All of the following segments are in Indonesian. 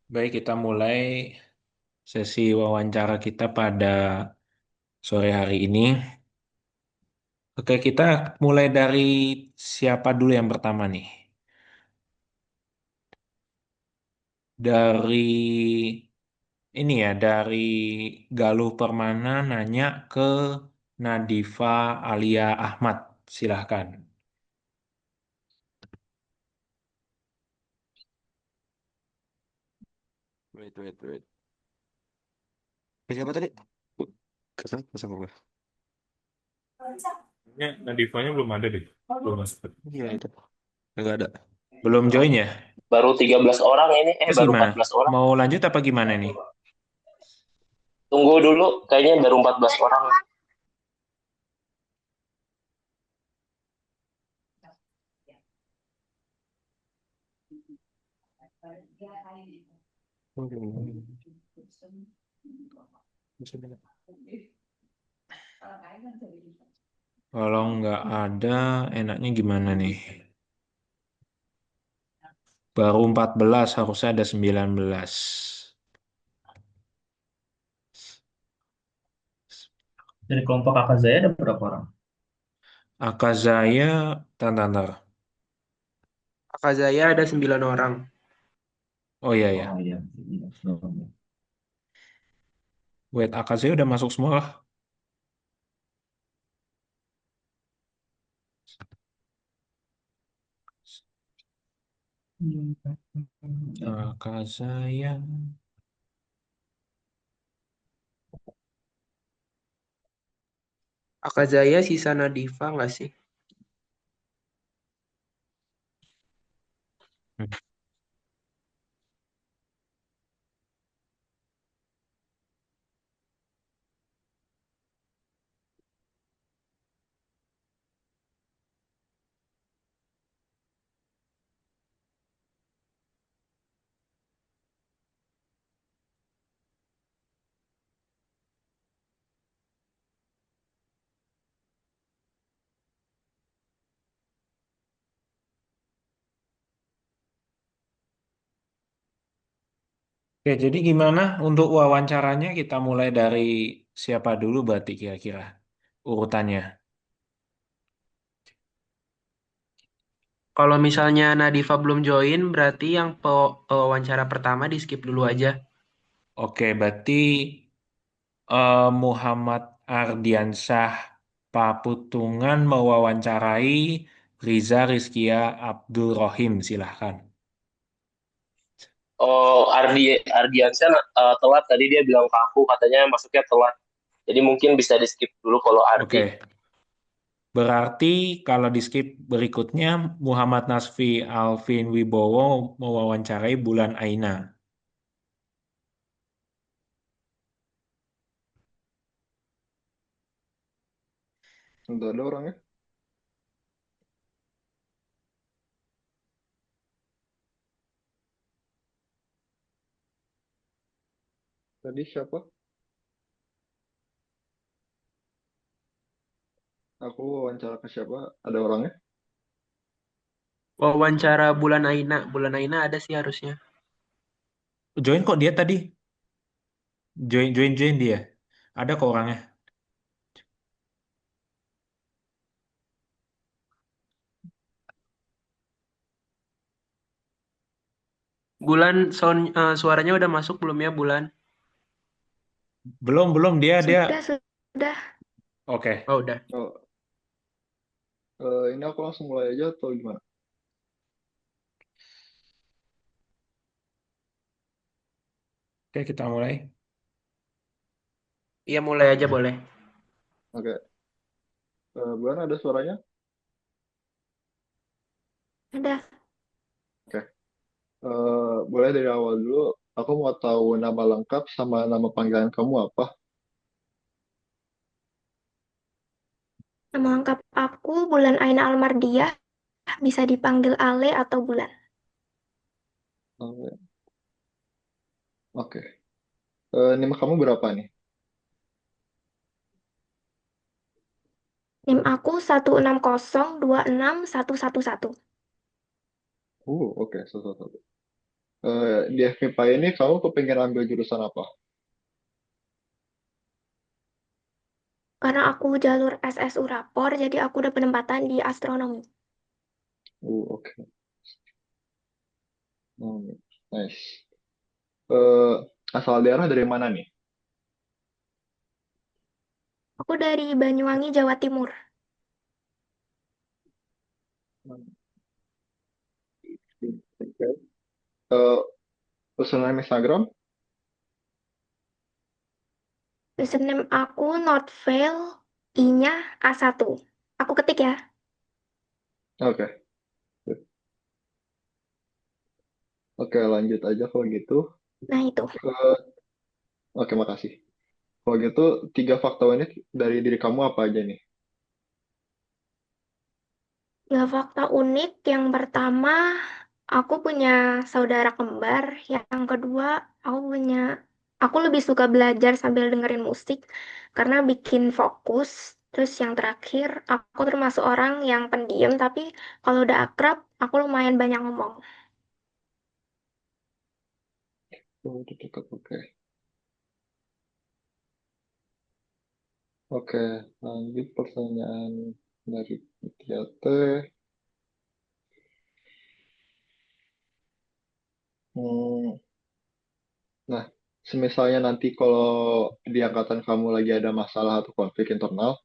Baik, kita mulai sesi wawancara kita pada sore hari ini. Oke, kita mulai dari siapa dulu yang pertama nih? Dari ini ya, dari Galuh Permana nanya ke Nadifa Alia Ahmad. Silahkan. Wait, wait, wait. Siapa tadi? Kesana gue. Nadifanya belum ada deh. Belum masuk. Iya itu. Enggak ada. Belum join ya? Baru 13 orang ini, Terus baru gimana? 14 orang. Mau lanjut apa gimana nih? Tunggu dulu, kayaknya baru 14 orang. Kalau nggak ada, enaknya gimana nih? Baru 14, harusnya ada 19. Dari kelompok kakak saya ada berapa orang? Akazaya, tar. Akazaya ada 9 orang. Oh iya ya. Oh iya, iya. Wait, Akazaya udah masuk semua lah. Akazaya. Akazaya sisa Nadifa nggak sih? Hmm. Oke, jadi gimana untuk wawancaranya kita mulai dari siapa dulu berarti kira-kira urutannya. Kalau misalnya Nadifa belum join, berarti yang pewawancara pertama di skip dulu aja. Oke, berarti Muhammad Ardiansyah Paputungan mewawancarai Riza Rizkia Abdul Rohim, silahkan. Oh, Ardiansyah telat tadi dia bilang ke aku katanya masuknya telat. Jadi mungkin bisa di skip dulu kalau Ardi. Oke, berarti kalau di skip berikutnya Muhammad Nasfi Alvin Wibowo mewawancarai Bulan Aina. Udah ada orangnya. Tadi siapa? Aku wawancara ke siapa? Ada orangnya? Wawancara Bulan Aina. Bulan Aina ada sih harusnya. Join kok dia tadi? Join dia. Ada kok orangnya. Bulan suaranya udah masuk belum ya Bulan? Belum dia. Sudah. Oke. Oh udah. Oh, ini aku langsung mulai aja atau gimana? Oke, kita mulai. Iya mulai aja boleh. Oke. Bulan ada suaranya? Ada. Oke. Boleh dari awal dulu. Aku mau tahu nama lengkap sama nama panggilan kamu apa? Nama lengkap aku Bulan Aina Almardiah. Bisa dipanggil Ale atau Bulan. Oke. Oke. NIM kamu berapa nih? NIM aku 160266111. Oke. Satu, satu. Di FMIPA ini kamu kepengen ambil jurusan apa? Karena aku jalur SSU rapor, jadi aku udah penempatan di astronomi. Oke. Nice. Eh, Asal daerah dari mana nih? Aku dari Banyuwangi, Jawa Timur. Oke. Eh, Username Instagram? Username aku Notveil, I-nya A1. Aku ketik ya. Oke. Oke, lanjut aja kalau gitu. Nah itu. Eh, oke, makasih. Kalau gitu, 3 fakta unik dari diri kamu apa aja nih? Ya, fakta unik yang pertama, aku punya saudara kembar. Yang kedua, aku lebih suka belajar sambil dengerin musik karena bikin fokus. Terus yang terakhir, aku termasuk orang yang pendiam, tapi kalau udah akrab, aku lumayan banyak ngomong. Oke. Oke, lanjut pertanyaan dari Tia Teh. Hmm, nah, semisalnya nanti kalau di angkatan kamu lagi ada masalah atau konflik internal,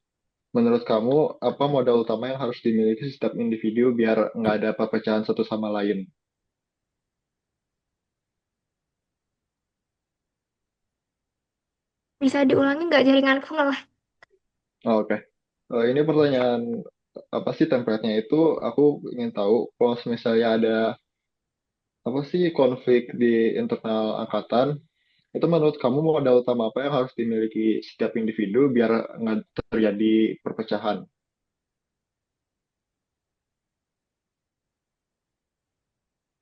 menurut kamu apa modal utama yang harus dimiliki setiap individu biar nggak ada perpecahan satu sama lain? Bisa diulangi nggak jaringanku ngelag? Oke. Ini pertanyaan apa sih template-nya itu? Aku ingin tahu kalau misalnya ada apa sih konflik di internal angkatan, itu menurut kamu modal utama apa yang harus dimiliki setiap individu biar nggak terjadi perpecahan?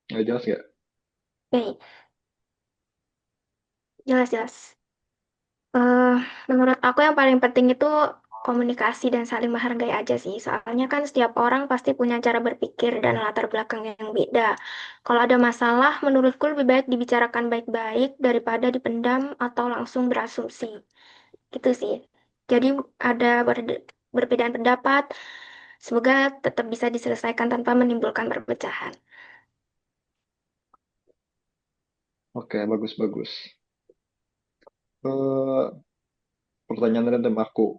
Nggak jelas nggak? Oke, jelas-jelas. Eh, menurut aku yang paling penting itu komunikasi dan saling menghargai aja sih. Soalnya kan setiap orang pasti punya cara berpikir dan latar belakang yang beda. Kalau ada masalah, menurutku lebih baik dibicarakan baik-baik daripada dipendam atau langsung berasumsi. Gitu sih. Jadi ada perbedaan pendapat, semoga tetap bisa diselesaikan tanpa menimbulkan perpecahan. Oke, bagus-bagus. Eh, Pertanyaan random aku.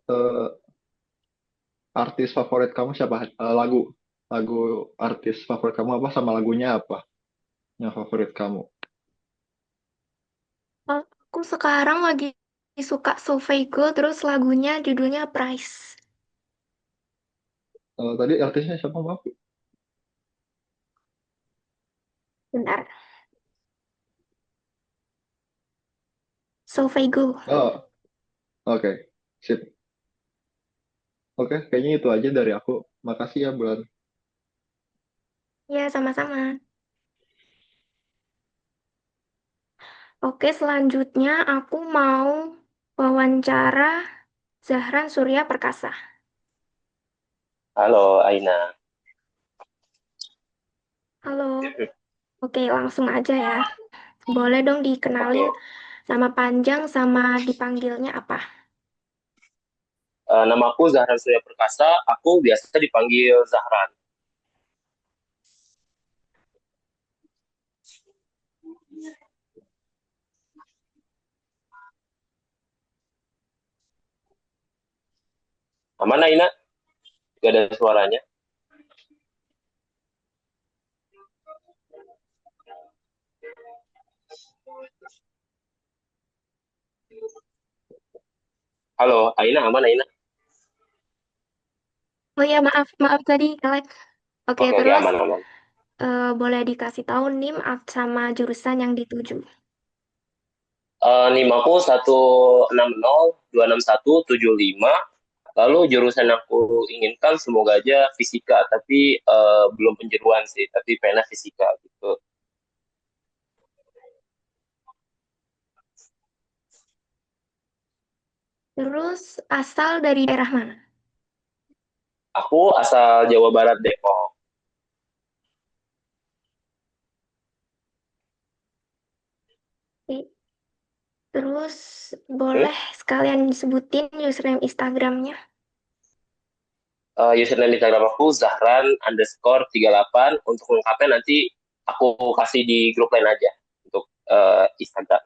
Eh, Artis favorit kamu siapa? Lagu artis favorit kamu apa sama lagunya apa yang favorit kamu? Aku sekarang lagi suka Solveigo, terus lagunya judulnya Price. Tadi artisnya siapa maaf? Bentar. Solveigo. Oh, oke. Sip. Oke, kayaknya itu aja dari aku. Makasih ya, Bulan. Ya, sama-sama. Oke, selanjutnya aku mau wawancara Zahran Surya Perkasa. Halo, Aina. Halo. Oke, langsung aja ya. Boleh dong dikenalin Oke. nama panjang sama dipanggilnya apa? Namaku Zahran Surya Perkasa. Aku biasa dipanggil Zahran. Aman, Aina? Gak ada suaranya. Halo, Aina, aman, Aina? Oh ya, maaf tadi, Alex. Oke, Oke, oke, terus aman, aman. boleh dikasih tahu NIM sama jurusan yang dituju. NIM aku 160261775. Lalu jurusan yang aku inginkan semoga aja fisika, tapi belum penjuruan sih, tapi pengen fisika gitu. Terus asal dari daerah mana? Aku asal Jawa Barat, Depok. I- Terus Hmm? boleh sekalian sebutin username Instagramnya. Username Instagram aku Zahran_38. Untuk lengkapnya nanti aku kasih di grup lain aja untuk Instagram.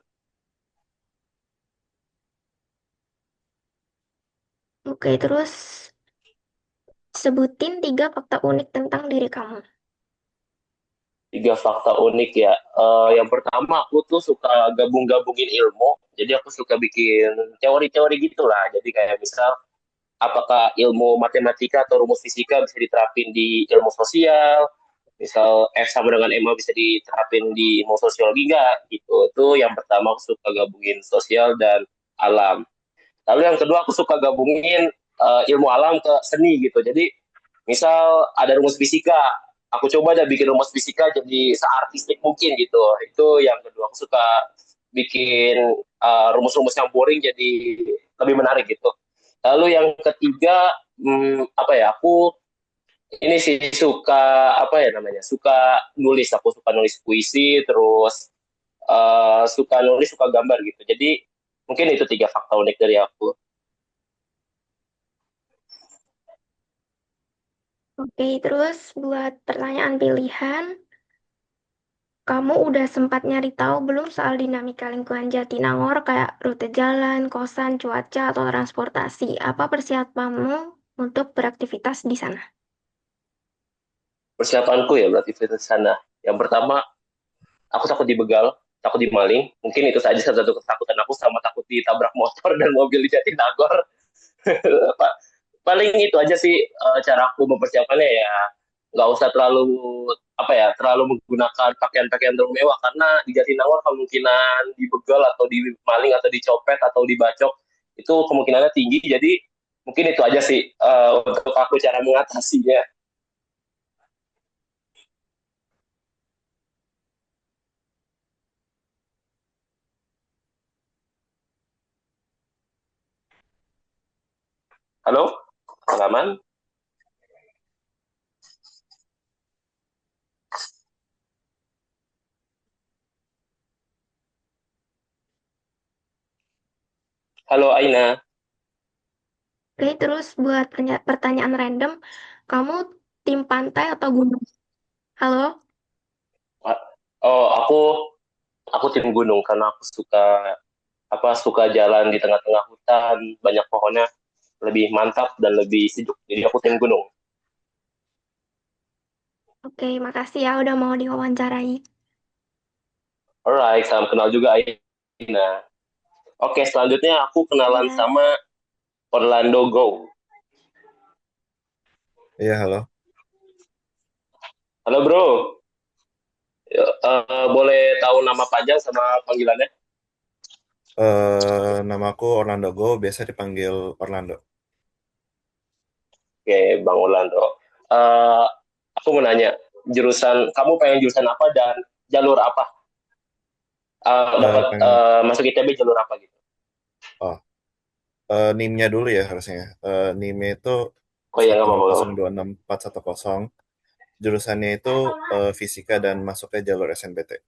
Oke, terus sebutin 3 fakta unik tentang diri kamu. 3 fakta unik ya. Yang pertama aku tuh suka gabung-gabungin ilmu. Jadi aku suka bikin teori-teori gitulah. Jadi kayak misal apakah ilmu matematika atau rumus fisika bisa diterapin di ilmu sosial, misal F sama dengan MA bisa diterapin di ilmu sosiologi nggak gitu. Itu yang pertama aku suka gabungin sosial dan alam. Lalu yang kedua aku suka gabungin ilmu alam ke seni gitu. Jadi misal ada rumus fisika, aku coba aja bikin rumus fisika jadi seartistik mungkin gitu. Itu yang kedua, aku suka bikin rumus-rumus yang boring jadi lebih menarik gitu. Lalu yang ketiga, apa ya, aku ini sih suka, apa ya namanya, suka nulis. Aku suka nulis puisi, terus suka nulis, suka gambar gitu. Jadi mungkin itu 3 fakta unik dari aku. Oke, terus buat pertanyaan pilihan, kamu udah sempat nyari tahu belum soal dinamika lingkungan Jatinangor kayak rute jalan, kosan, cuaca, atau transportasi? Apa persiapanmu untuk beraktivitas di sana? Persiapanku ya berarti ke sana. Yang pertama, aku takut dibegal, takut dimaling. Mungkin itu saja salah satu ketakutan aku, sama takut ditabrak motor dan mobil di Jatinangor. Paling itu aja sih cara aku mempersiapkannya ya. Nggak usah terlalu apa ya, terlalu menggunakan pakaian-pakaian terlalu mewah karena di Jatinangor kemungkinan dibegal atau dimaling atau dicopet atau dibacok itu kemungkinannya tinggi. Jadi mungkin itu aja sih untuk aku cara mengatasinya. Halo, pengalaman. Halo Aina. Oke, terus buat pertanyaan random, kamu tim pantai atau gunung? Halo? Oh, aku tim gunung karena aku suka suka jalan di tengah-tengah hutan, banyak pohonnya, lebih mantap dan lebih sejuk. Jadi aku tim gunung. Oke, makasih ya udah mau diwawancarai. Alright, salam kenal juga Aina. Oke, selanjutnya aku kenalan Ya, sama Orlando Go. Iya, halo. Halo bro, boleh tahu nama panjang sama panggilannya? Namaku Orlando Go, biasa dipanggil Orlando. Oke, Bang Orlando. Eh, aku mau nanya, kamu pengen jurusan apa dan jalur apa? Dapat Pengen, masuk ITB jalur apa gitu? oh, NIM-nya dulu ya harusnya. NIM-nya itu Oh ya, nggak apa-apa. Nggak apa-apa. 1206410. Jurusannya itu fisika dan masuknya jalur SNBT.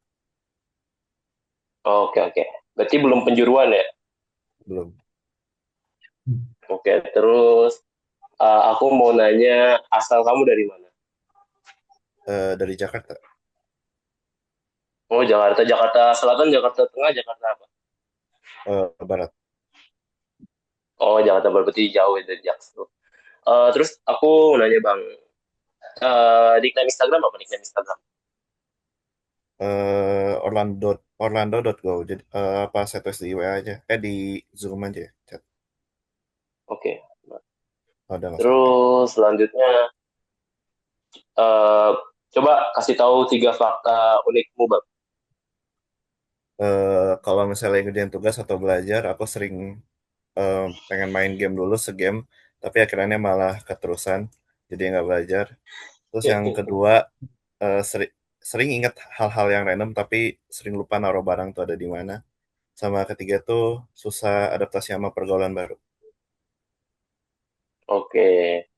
Oke, oke. Berarti belum penjuruan ya? Belum. Oke, terus aku mau nanya asal kamu dari mana? Dari Jakarta. Oh, Jakarta, Jakarta Selatan, Jakarta Tengah, Jakarta apa? Barat. Oh, Jakarta Barat, berarti jauh ya dari Jaksel. Terus aku mau nanya Bang, nickname Instagram apa nickname Instagram? Orlando Orlando.go. Jadi apa saya tulis di WA aja. Di Zoom aja ya, chat. Oke. Oh, udah masuk. Terus selanjutnya, eh, coba kasih tahu 3 fakta unikmu Bang. Kalau misalnya ngerjain tugas atau belajar, aku sering pengen main game dulu segame, tapi akhirnya malah keterusan, jadi nggak belajar. Terus yang kedua, sering ingat hal-hal yang random, tapi sering lupa naruh barang tuh ada di mana. Sama ketiga tuh susah adaptasi sama pergaulan baru. Oke.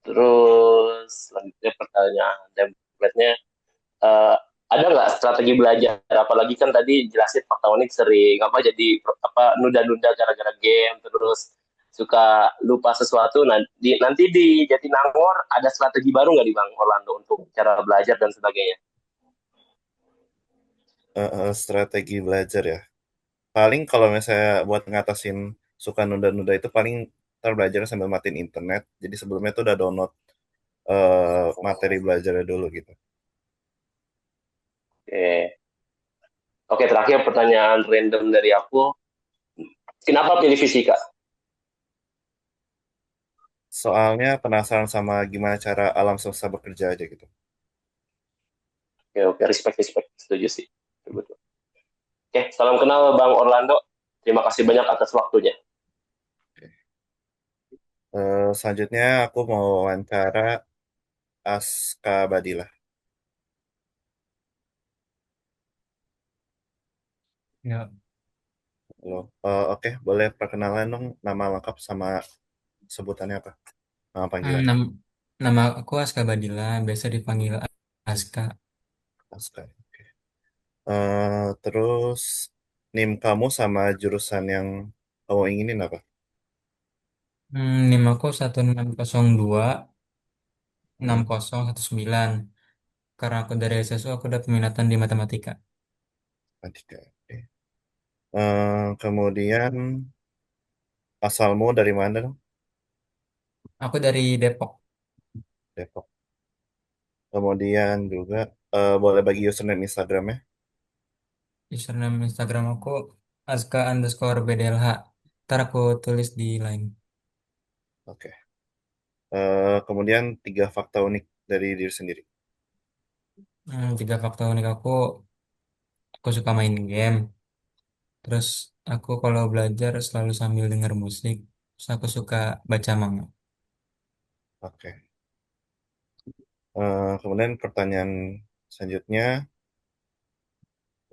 Terus selanjutnya pertanyaan template-nya, eh, ada nggak strategi belajar? Apalagi kan tadi jelasin fakta unik sering apa jadi apa nunda-nunda gara-gara game terus suka lupa sesuatu. Nanti di Jatinangor ada strategi baru nggak di Bang Orlando untuk cara belajar dan sebagainya? Strategi belajar ya. Paling kalau misalnya buat ngatasin suka nunda-nunda itu paling ntar belajar sambil matiin internet. Jadi sebelumnya tuh udah download materi belajarnya dulu gitu. Oke, oke terakhir pertanyaan random dari aku. Kenapa pilih fisika? Soalnya penasaran sama gimana cara alam semesta bekerja aja gitu. Oke, oke, respect, respect, setuju sih. Betul. Oke, salam kenal Bang Orlando. Terima kasih banyak atas waktunya. Selanjutnya aku mau wawancara Aska Badila. Ya, Halo. Oke, boleh perkenalan dong nama lengkap sama sebutannya apa? Nama panggilan nama aku Aska Badila, biasa dipanggil Aska. Aska. Terus NIM kamu sama jurusan yang kamu inginin apa? NIM aku 1602 Hmm, 6019. Karena aku dari SSU, aku udah peminatan di matematika. Adika. Oke. Kemudian asalmu dari mana dong? Aku dari Depok. Depok. Kemudian juga boleh bagi username Instagramnya? Username Instagram aku aska_bdlh. Ntar aku tulis di line. Oke. Kemudian 3 fakta unik dari diri sendiri. Tiga fakta unik aku suka main game. Terus aku kalau belajar selalu sambil denger musik. Terus aku suka baca manga. Oke. Kemudian pertanyaan selanjutnya,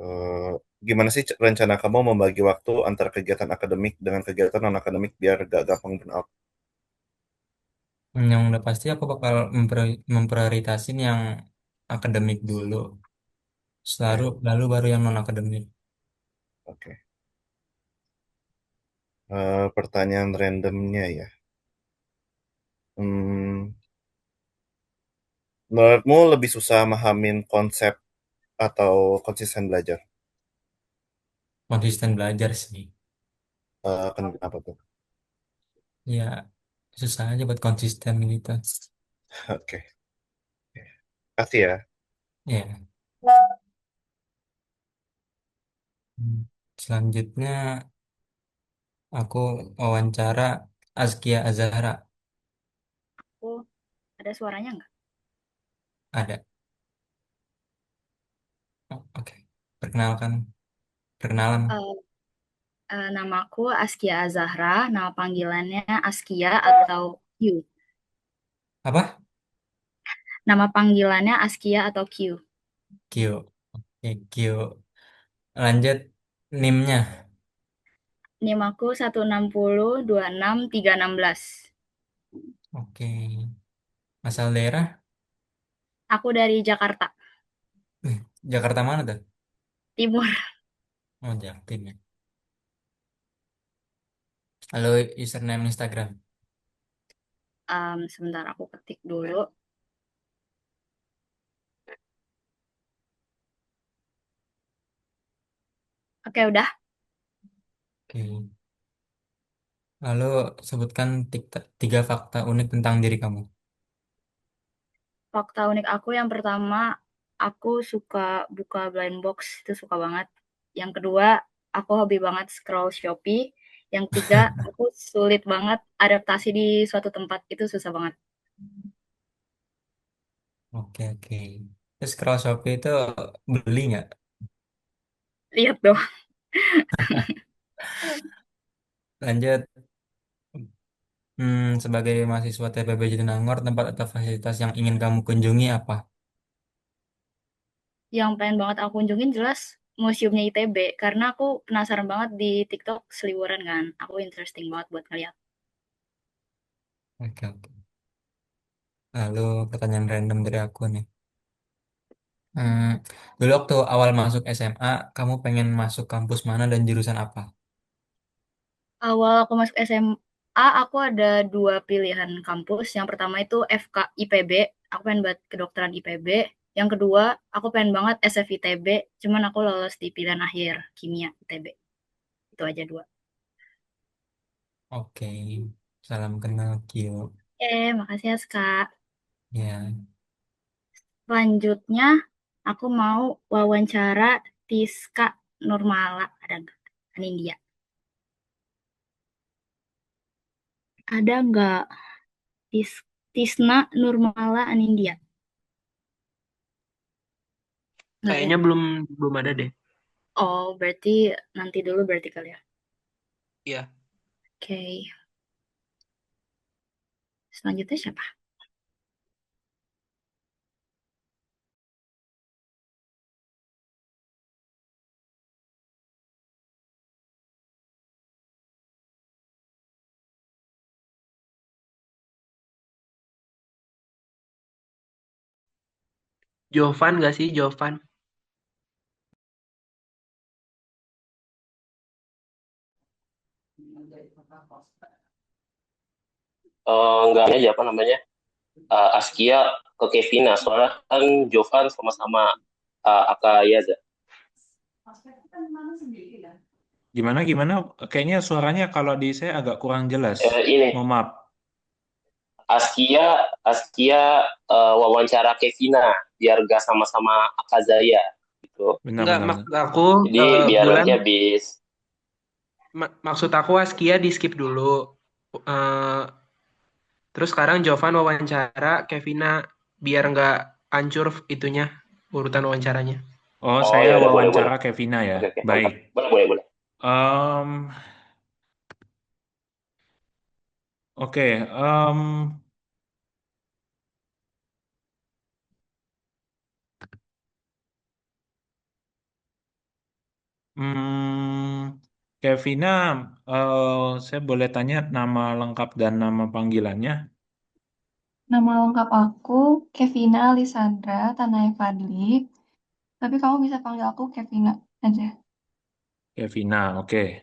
eh, gimana sih rencana kamu membagi waktu antara kegiatan akademik dengan kegiatan non akademik biar gak gampang burn out? Yang udah pasti aku bakal memprioritasin yang akademik dulu. Oke, Lalu baru yang non akademik. oke. Pertanyaan randomnya ya. Hmm, Menurutmu lebih susah memahami konsep atau konsisten belajar? Konsisten belajar sih. Kenapa tuh? Ya susah aja buat konsisten gitu. Oke, kasih ya. Ya. Hmm. Selanjutnya aku wawancara Azkia Azahra. Oh, ada suaranya nggak? Ada. Oh, oke. Perkenalkan. Perkenalan. Eh, namaku Askia Azahra, nama panggilannya Askia atau Q. Apa? Nama panggilannya Askia atau Q. Kyo. Oke, Kyo. Lanjut NIM-nya. Namaku 160 26 316. Oke. Asal daerah? Aku dari Jakarta Jakarta mana tuh? Timur. Oh, Jaktim ya. Halo, username Instagram. Sebentar aku ketik dulu. Oke, udah. Oke. Lalu sebutkan tiga fakta unik tentang diri kamu. Fakta unik aku yang pertama, aku suka buka blind box, itu suka banget. Yang kedua, aku hobi banget scroll Shopee. Yang ketiga, aku sulit banget adaptasi di suatu tempat, itu susah banget. Oke, oke. Terus scroll Shopee itu beli nggak? Lihat dong. Lanjut. Sebagai mahasiswa TPB Jatinangor, tempat atau fasilitas yang ingin kamu kunjungi apa? Yang pengen banget aku kunjungin jelas museumnya ITB, karena aku penasaran banget di TikTok seliburan kan. Aku interesting banget buat ngeliat. Oke, oke. Lalu pertanyaan random dari aku nih. Hmm, dulu waktu awal masuk SMA, kamu pengen masuk kampus mana dan jurusan apa? Awal aku masuk SMA, aku ada dua pilihan kampus. Yang pertama itu FK IPB, aku pengen buat kedokteran IPB. Yang kedua, aku pengen banget SFITB, cuman aku lolos di pilihan akhir, kimia ITB. Itu aja dua. Oke, salam kenal Kyo. Makasih ya, Kak. Ya, Selanjutnya, aku mau wawancara Tiska Nurmala. Ada nggak? Anindya. Ada nggak? Tisna Nurmala Anindya. Nggak ya? Kayaknya belum belum ada deh. Oh, berarti nanti dulu berarti kali ya. Iya. Oke. Selanjutnya siapa? Jovan gak sih, Jovan? Enggak aja apa namanya, Askia ke Kevina, soalnya kan Jovan sama-sama Aka Yaza. Gimana gimana? Kayaknya suaranya kalau di saya agak kurang jelas. Ini Mohon maaf. Askia Askia wawancara Kevina biar gak sama-sama Aka Zaya gitu. Benar Enggak, benar benar. maksud aku Jadi biar Bulan, nanti habis. maksud aku Askia di skip dulu. Eh, terus sekarang Jovan wawancara Kevina biar nggak hancur itunya urutan wawancaranya. Oh, Oh saya ya udah, boleh boleh. wawancara Kevina ya. Oke oke, Baik. mantap. Boleh boleh boleh. Em, oke. Kevina, saya boleh tanya nama lengkap dan nama panggilannya? Nama lengkap aku Kevina Lisandra Tanaya Fadli, tapi kamu bisa panggil aku Kevina aja. Kevina, oke.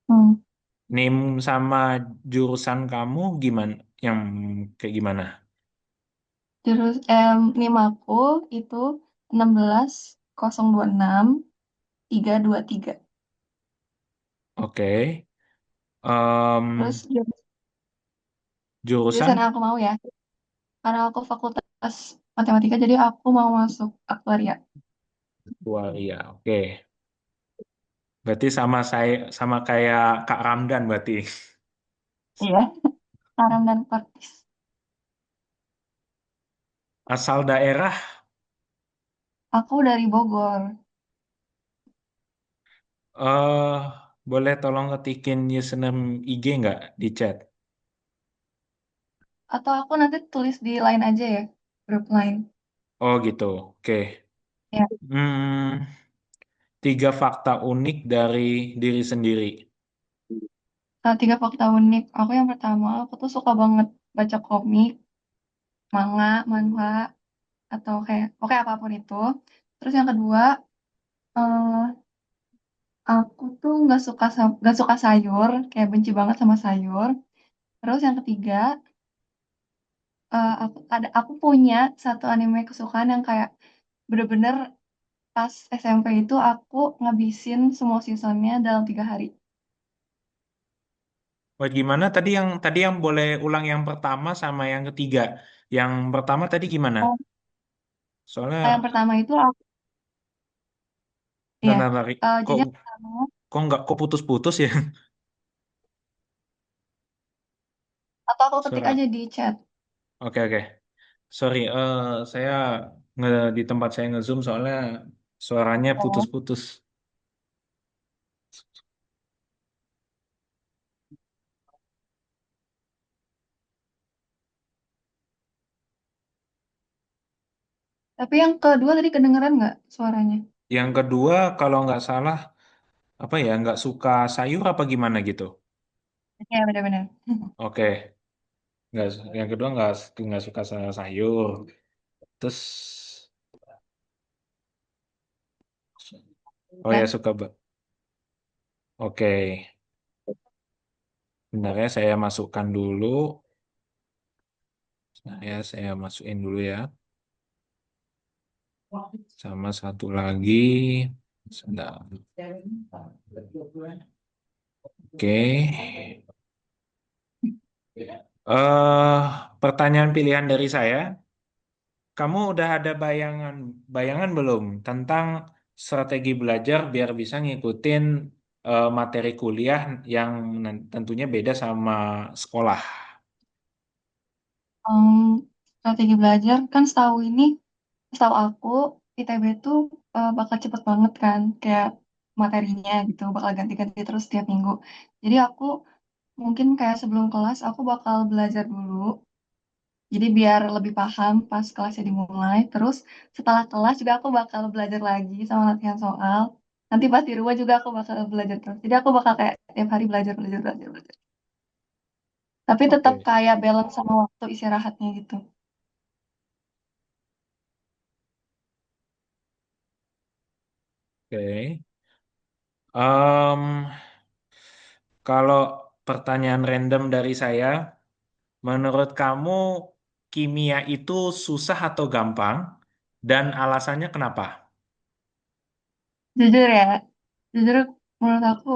Hmm. NIM sama jurusan kamu gimana? Yang kayak gimana? Terus NIM aku itu 16026 323. Oke. Em, Terus jurusan jurusan yang aku mau ya, karena aku fakultas matematika, jadi aku mau masuk aktuaria. aktuaria, oke. Berarti sama saya, sama kayak Kak Ramdan berarti. Iya, Saran dan Partis. Asal daerah, Aku dari Bogor. eh boleh tolong ketikin username IG nggak di chat? Atau aku nanti tulis di line aja ya, grup line. Oh gitu, oke. Ya. Hmm, tiga fakta unik dari diri sendiri. Tiga fakta unik. Aku yang pertama, aku tuh suka banget baca komik, manga, manhwa, atau kayak oke apapun itu. Terus yang kedua, eh, aku tuh nggak suka sayur, kayak benci banget sama sayur. Terus yang ketiga, aku punya satu anime kesukaan yang kayak bener-bener pas SMP itu aku ngabisin semua seasonnya dalam 3 hari. Wait, gimana tadi yang boleh ulang yang pertama sama yang ketiga. Yang pertama tadi gimana? Oh, yang Soalnya pertama itu aku ya, bentar, bentar, kok jadi yang pertama kok putus-putus ya? atau aku ketik aja Suara. di chat. Oke oke. Sorry, saya di tempat saya nge-zoom soalnya suaranya Oh. putus-putus. Tapi yang kedua tadi kedengeran nggak suaranya? Yang kedua, kalau nggak salah, apa ya, nggak suka sayur apa gimana gitu? Ya benar-benar. Oke, yang kedua nggak suka sayur. Terus Oh ya Ya, suka. Oke, bentar ya saya masukkan dulu. Nah ya saya masukin dulu ya. Sama satu lagi. Sedang. Oke. eh Pertanyaan pilihan dari saya. Kamu udah ada bayangan belum tentang strategi belajar biar bisa ngikutin materi kuliah yang tentunya beda sama sekolah? em, strategi belajar kan setahu aku ITB tuh bakal cepet banget kan, kayak materinya gitu, bakal ganti-ganti terus tiap minggu. Jadi aku mungkin kayak sebelum kelas aku bakal belajar dulu. Jadi biar lebih paham pas kelasnya dimulai. Terus setelah kelas juga aku bakal belajar lagi sama latihan soal. Nanti pas di rumah juga aku bakal belajar terus. Jadi aku bakal kayak tiap hari belajar, belajar, belajar, belajar. Tapi tetap Oke, kayak balance sama waktu istirahatnya gitu. oke. Em, Kalau pertanyaan random dari saya, menurut kamu kimia itu susah atau gampang? Dan alasannya kenapa? Jujur ya, jujur menurut aku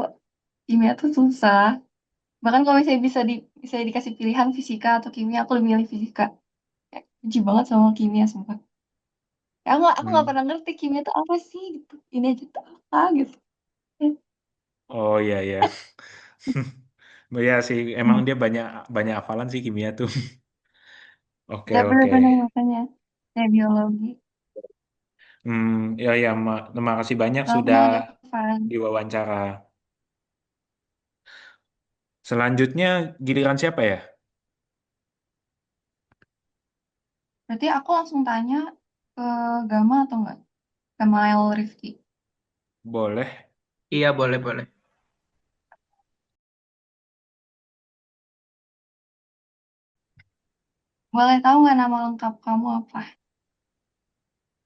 kimia tuh susah. Bahkan kalau misalnya bisa dikasih pilihan fisika atau kimia, aku lebih milih fisika. Kayak benci banget sama kimia, sumpah. Ya, aku nggak Hmm. pernah ngerti kimia itu apa sih gitu. Ini aja tuh apa gitu. Oh iya ya. Ya sih, emang Hmm. dia banyak banyak hafalan sih kimia tuh. Oke Ya oke. bener-bener makanya. Kayak biologi. Ya ya, terima kasih banyak Sama sudah Jovan. diwawancara. Selanjutnya giliran siapa ya? Berarti aku langsung tanya ke Gama atau enggak? Gamael Rifki. Boleh. Iya, boleh-boleh. Boleh tahu nggak nama lengkap kamu apa?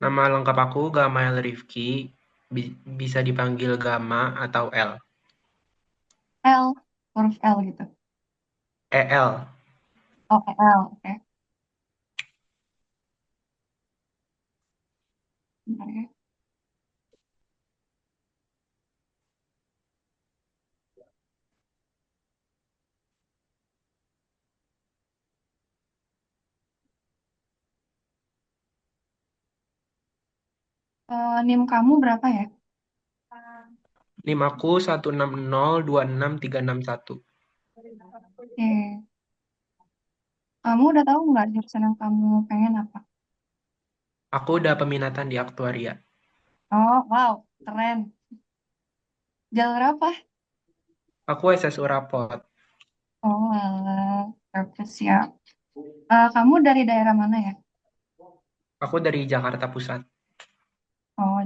Nama lengkap aku Gamael Rifki, bisa dipanggil Gama atau L. L. Huruf L gitu. EL. Oh, L. Oke. Bentar ya. NIM kamu berapa ya? NIM aku 1602631. Oke. Kamu udah tahu nggak jurusan yang kamu pengen apa? Aku udah peminatan di aktuaria. Oh, wow. Keren. Jalur apa? Aku SSU Rapot. Oh, alah. Oke, siap. Kamu dari daerah mana ya? Aku dari Jakarta Pusat. Oh,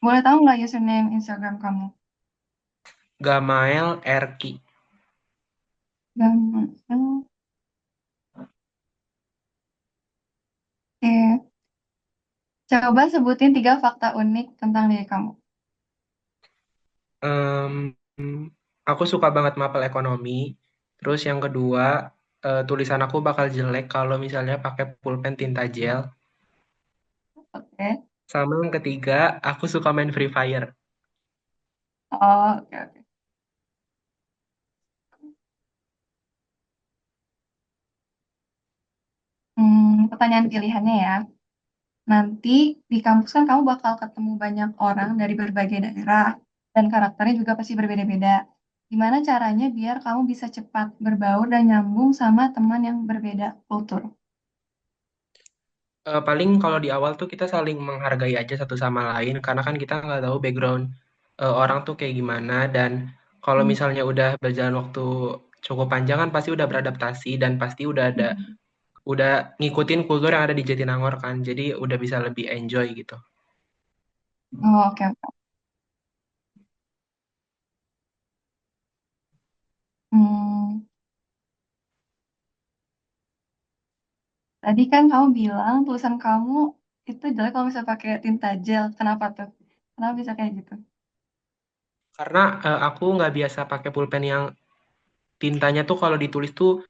boleh tahu nggak username Instagram kamu? Gamael Erki. Gama. Oke. Coba sebutin 3 fakta unik tentang diri kamu. Em, aku suka banget mapel ekonomi. Terus yang kedua, tulisan aku bakal jelek kalau misalnya pakai pulpen tinta gel. Oke. Sama yang ketiga, aku suka main Free Fire. Oh, oke, oke. Pertanyaan pilihannya ya. Nanti di kampus kan kamu bakal ketemu banyak orang dari berbagai daerah dan karakternya juga pasti berbeda-beda. Gimana caranya biar kamu bisa cepat berbaur dan nyambung sama teman yang berbeda kultur? Paling kalau di awal tuh kita saling menghargai aja satu sama lain karena kan kita nggak tahu background orang tuh kayak gimana dan kalau Hmm. misalnya udah berjalan waktu cukup panjang kan pasti udah beradaptasi dan pasti udah ngikutin kultur yang ada di Jatinangor kan jadi udah bisa lebih enjoy gitu. Oh, oke, oke. Hmm, Tadi kan kamu bilang tulisan kamu itu jelek kalau misalnya pakai tinta gel. Kenapa tuh? Kenapa bisa kayak gitu? Karena aku nggak biasa pakai pulpen yang tintanya tuh kalau ditulis tuh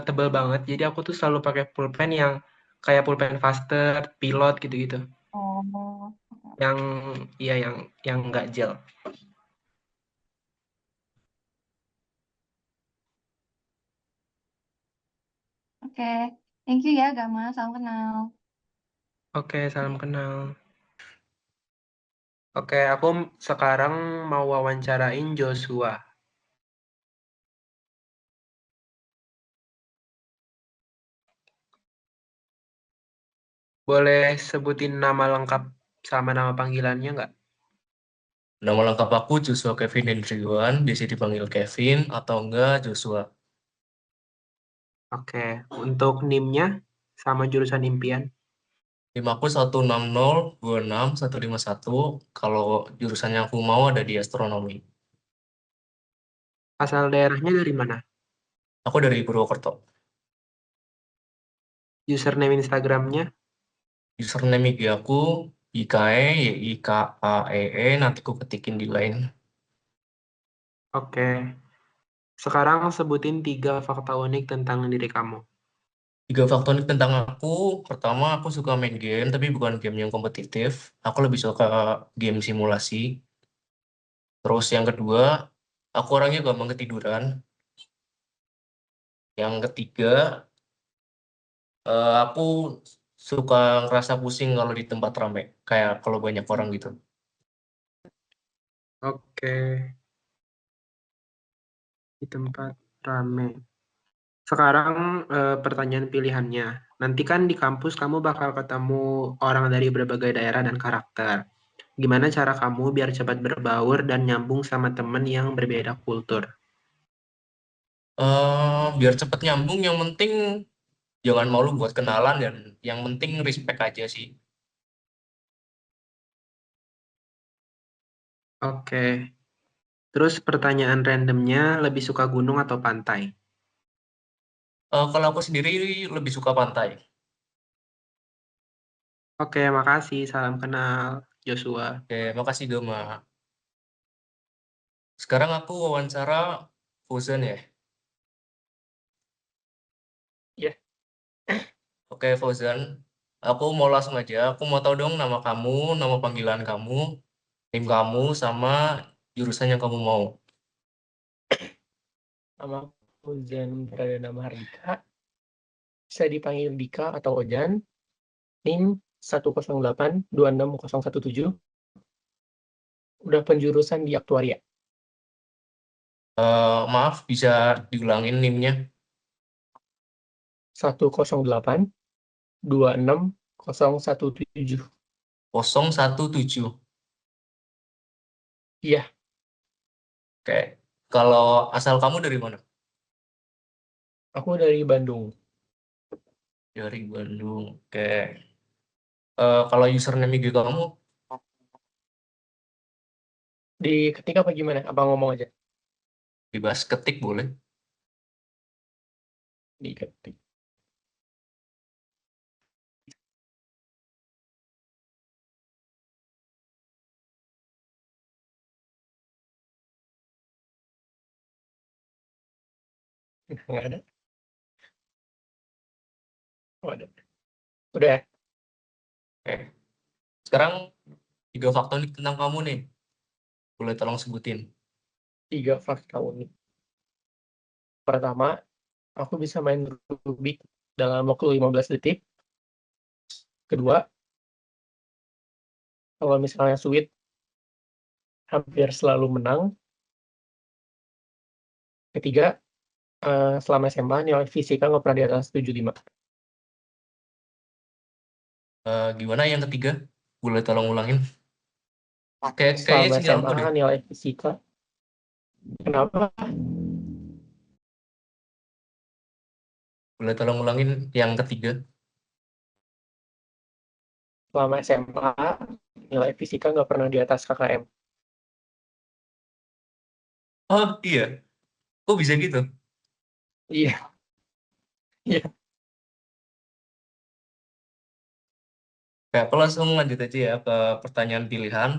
tebel banget. Jadi aku tuh selalu pakai pulpen yang kayak pulpen Faster, Pilot gitu-gitu. Oh, Yang iya yang nggak gel. oke. Thank you ya, Gama. Salam kenal. Oke, salam kenal. Oke, aku sekarang mau wawancarain Joshua. Boleh sebutin nama lengkap sama nama panggilannya nggak? Nama lengkap aku Joshua Kevin Hendriwan, biasa dipanggil Kevin atau enggak Joshua. Oke, untuk NIM-nya sama jurusan impian. Tim aku 16026 151. Kalau jurusan yang aku mau ada di astronomi. Asal daerahnya dari mana? Aku dari Purwokerto. Username Instagramnya. Username IG aku IKE, ya IKAEE, nanti aku ketikin di line. Oke, sekarang sebutin 3 fakta unik tentang diri kamu. 3 faktor tentang aku, pertama aku suka main game, tapi bukan game yang kompetitif. Aku lebih suka game simulasi. Terus yang kedua, aku orangnya gampang ketiduran. Yang ketiga, aku suka ngerasa pusing kalau di tempat ramai, kayak kalau banyak orang gitu. Oke, di tempat rame. Sekarang pertanyaan pilihannya. Nanti kan di kampus kamu bakal ketemu orang dari berbagai daerah dan karakter. Gimana cara kamu biar cepat berbaur dan nyambung sama temen yang berbeda kultur? Biar cepet nyambung, yang penting jangan malu buat kenalan dan yang penting respect aja sih. Oke, terus pertanyaan randomnya lebih suka gunung atau pantai? Kalau aku sendiri lebih suka pantai. Oke, makasih. Salam kenal, Joshua. Oke, makasih Gema. Sekarang aku wawancara Fauzan ya. Ya, Oke Fauzan, aku mau langsung aja. Aku mau tahu dong nama kamu, nama panggilan kamu, tim kamu, sama jurusan yang kamu mau. nama aku Zen Pradana Mahardika. Bisa dipanggil Dika atau Ojan. NIM 108 26 017. Udah penjurusan di aktuaria. Maaf, bisa diulangin NIM-nya. 108 26 017. 017. Iya, Oke. Kalau asal kamu dari mana? aku dari Bandung. Dari Bandung. Oke. Kalau username IG kamu, Di ketika apa gimana? Apa ngomong aja? bebas ketik boleh. Di ketik. Nggak ada. Oh, ada. Udah ya? Oke. Sekarang 3 faktor nih tentang kamu nih. Boleh tolong sebutin. 3 fakta unik. Pertama, aku bisa main Rubik dalam waktu 15 detik. Kedua, kalau misalnya Sweet hampir selalu menang. Ketiga, selama SMA nilai fisika nggak pernah di atas 75. Gimana yang ketiga? Boleh tolong ulangin? Kayaknya Selama sinyal aku SMA deh. nilai fisika. Kenapa? Boleh tolong ulangin yang ketiga? Selama SMA nilai fisika nggak pernah di atas KKM. Oh iya, kok bisa gitu? Iya, iya. Ya, aku langsung lanjut aja ya ke pertanyaan pilihan.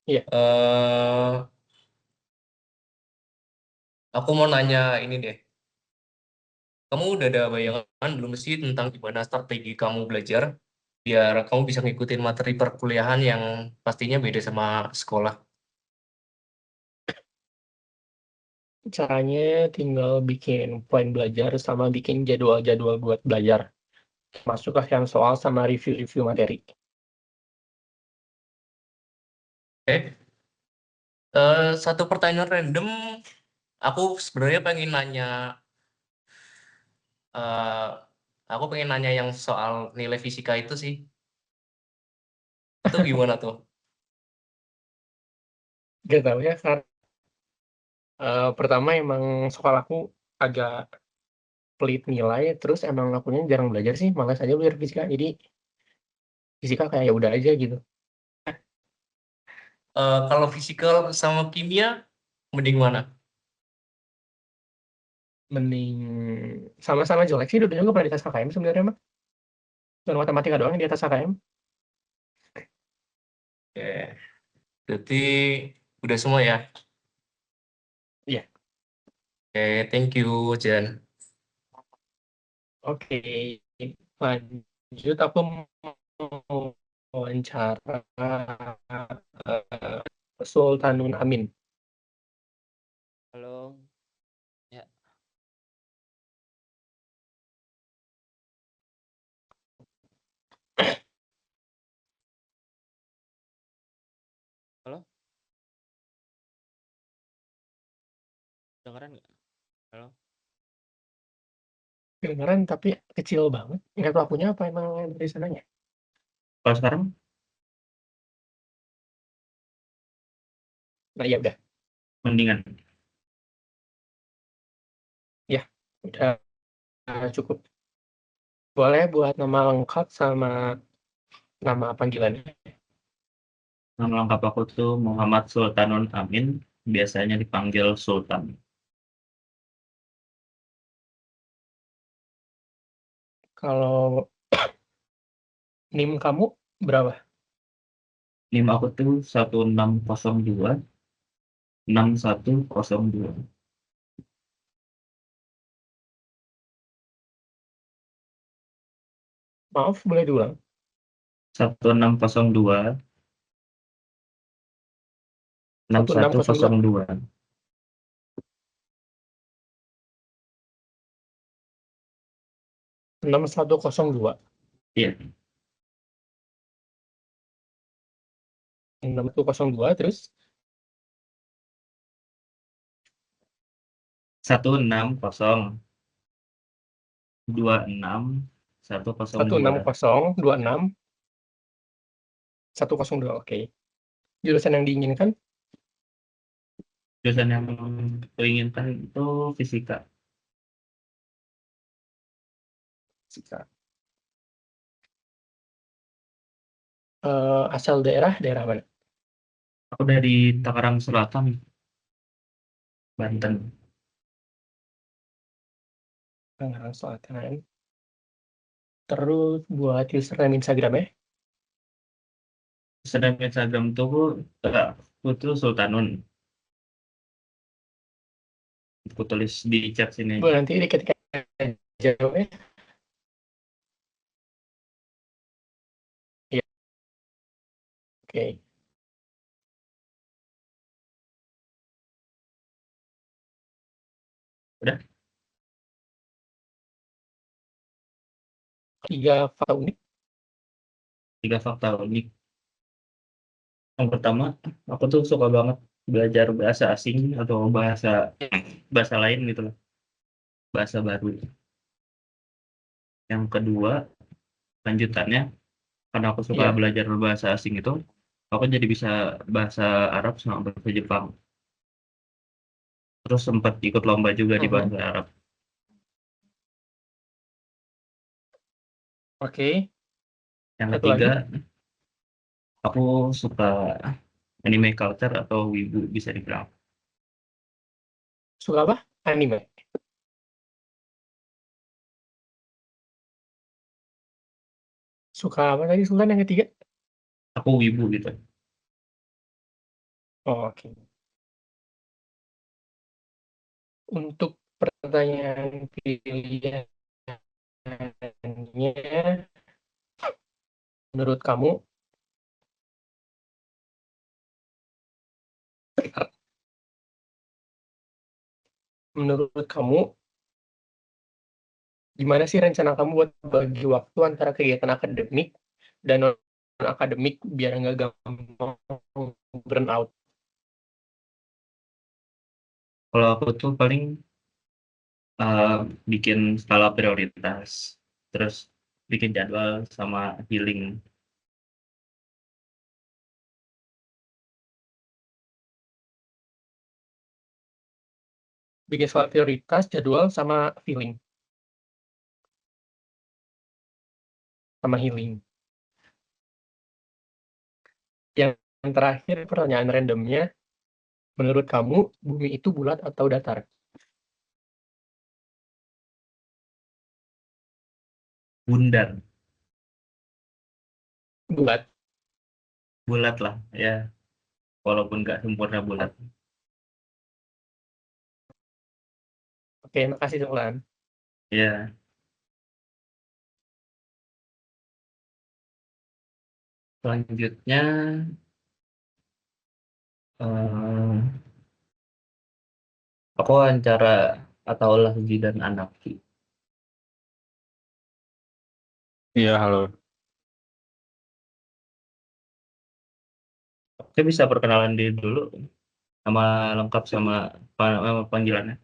Iya. Aku mau nanya ini deh. Kamu udah ada bayangan belum sih tentang gimana strategi kamu belajar biar kamu bisa ngikutin materi perkuliahan yang pastinya beda sama sekolah? Caranya tinggal bikin plan belajar sama bikin jadwal-jadwal buat belajar. Masuk latihan soal sama review-review materi. Oke. Satu pertanyaan random. Aku sebenarnya eh, pengen nanya yang soal nilai fisika itu sih. Itu gimana tuh? Gak tahu ya, karena pertama emang sekolahku agak pelit nilai, terus emang akunya jarang belajar sih, malas aja belajar fisika. Jadi fisika kayak ya udah aja gitu. Kalau fisikal sama kimia, mending mana? Mending sama-sama jelek sih, dua-duanya juga pernah di atas KKM sebenarnya mah. Cuma matematika doang yang di atas KKM. Oke, berarti udah semua ya. Iya. Oke, thank you, Jen. Oke, lanjut aku mau wawancara Sultanun Amin. Halo, ya, halo, dengeran nggak? Halo, Kedengeran tapi kecil banget. Nggak tahu akunya apa emang dari sananya. Kalau sekarang, Nah ya udah, mendingan. ya udah cukup. Boleh buat nama lengkap sama nama panggilannya. Nama lengkap aku tuh Muhammad Sultanun Amin, biasanya dipanggil Sultan. Kalau NIM kamu berapa? NIM aku tuh 1602 6102. Maaf, boleh diulang. 1602 1602 6102. 6102. Iya, 6102 terus 160 26 102. 16026 102. Oke. Jurusan yang diinginkan Jurusan yang kuinginkan itu fisika. fisika. Asal daerah mana? Aku dari Tangerang Selatan, Banten. Tangerang Selatan. Terus buat username Instagramnya. Sedang Instagram tuh Putu Sultanun. Aku tulis di chat sini Bu aja. nanti ketika jawabnya. Iya. Oke. Udah, 3 fakta unik. 3 fakta unik. Yang pertama, aku tuh suka banget belajar bahasa asing atau bahasa bahasa lain gitu loh, bahasa baru. Yang kedua, lanjutannya, karena aku suka Iya. belajar bahasa asing itu, aku jadi bisa bahasa Arab sama bahasa Jepang. Terus sempat ikut lomba juga di Mhm. bahasa Arab. Oke. Yang Satu ketiga, lagi. aku suka anime culture atau wibu bisa dibilang. Suka apa? Anime. Suka apa tadi Sultan yang ketiga? Aku wibu gitu. Oh, oke. Untuk pertanyaan pilihannya, menurut kamu, menurut kamu, gimana sih rencana kamu buat bagi waktu antara kegiatan akademik dan non akademik biar nggak gampang burn out? Kalau aku tuh paling bikin skala prioritas, terus bikin jadwal sama healing. Bikin skala prioritas, jadwal, sama feeling, sama healing. Yang terakhir pertanyaan randomnya, menurut kamu bumi itu bulat atau datar? Bundar, Bulat. bulat lah ya, walaupun nggak sempurna bulat. Oke, makasih Sultan. Ya, selanjutnya eh, aku wawancara atau Lahzi dan Anaki. Iya, halo. Oke, bisa perkenalan diri dulu, nama lengkap sama panggilannya.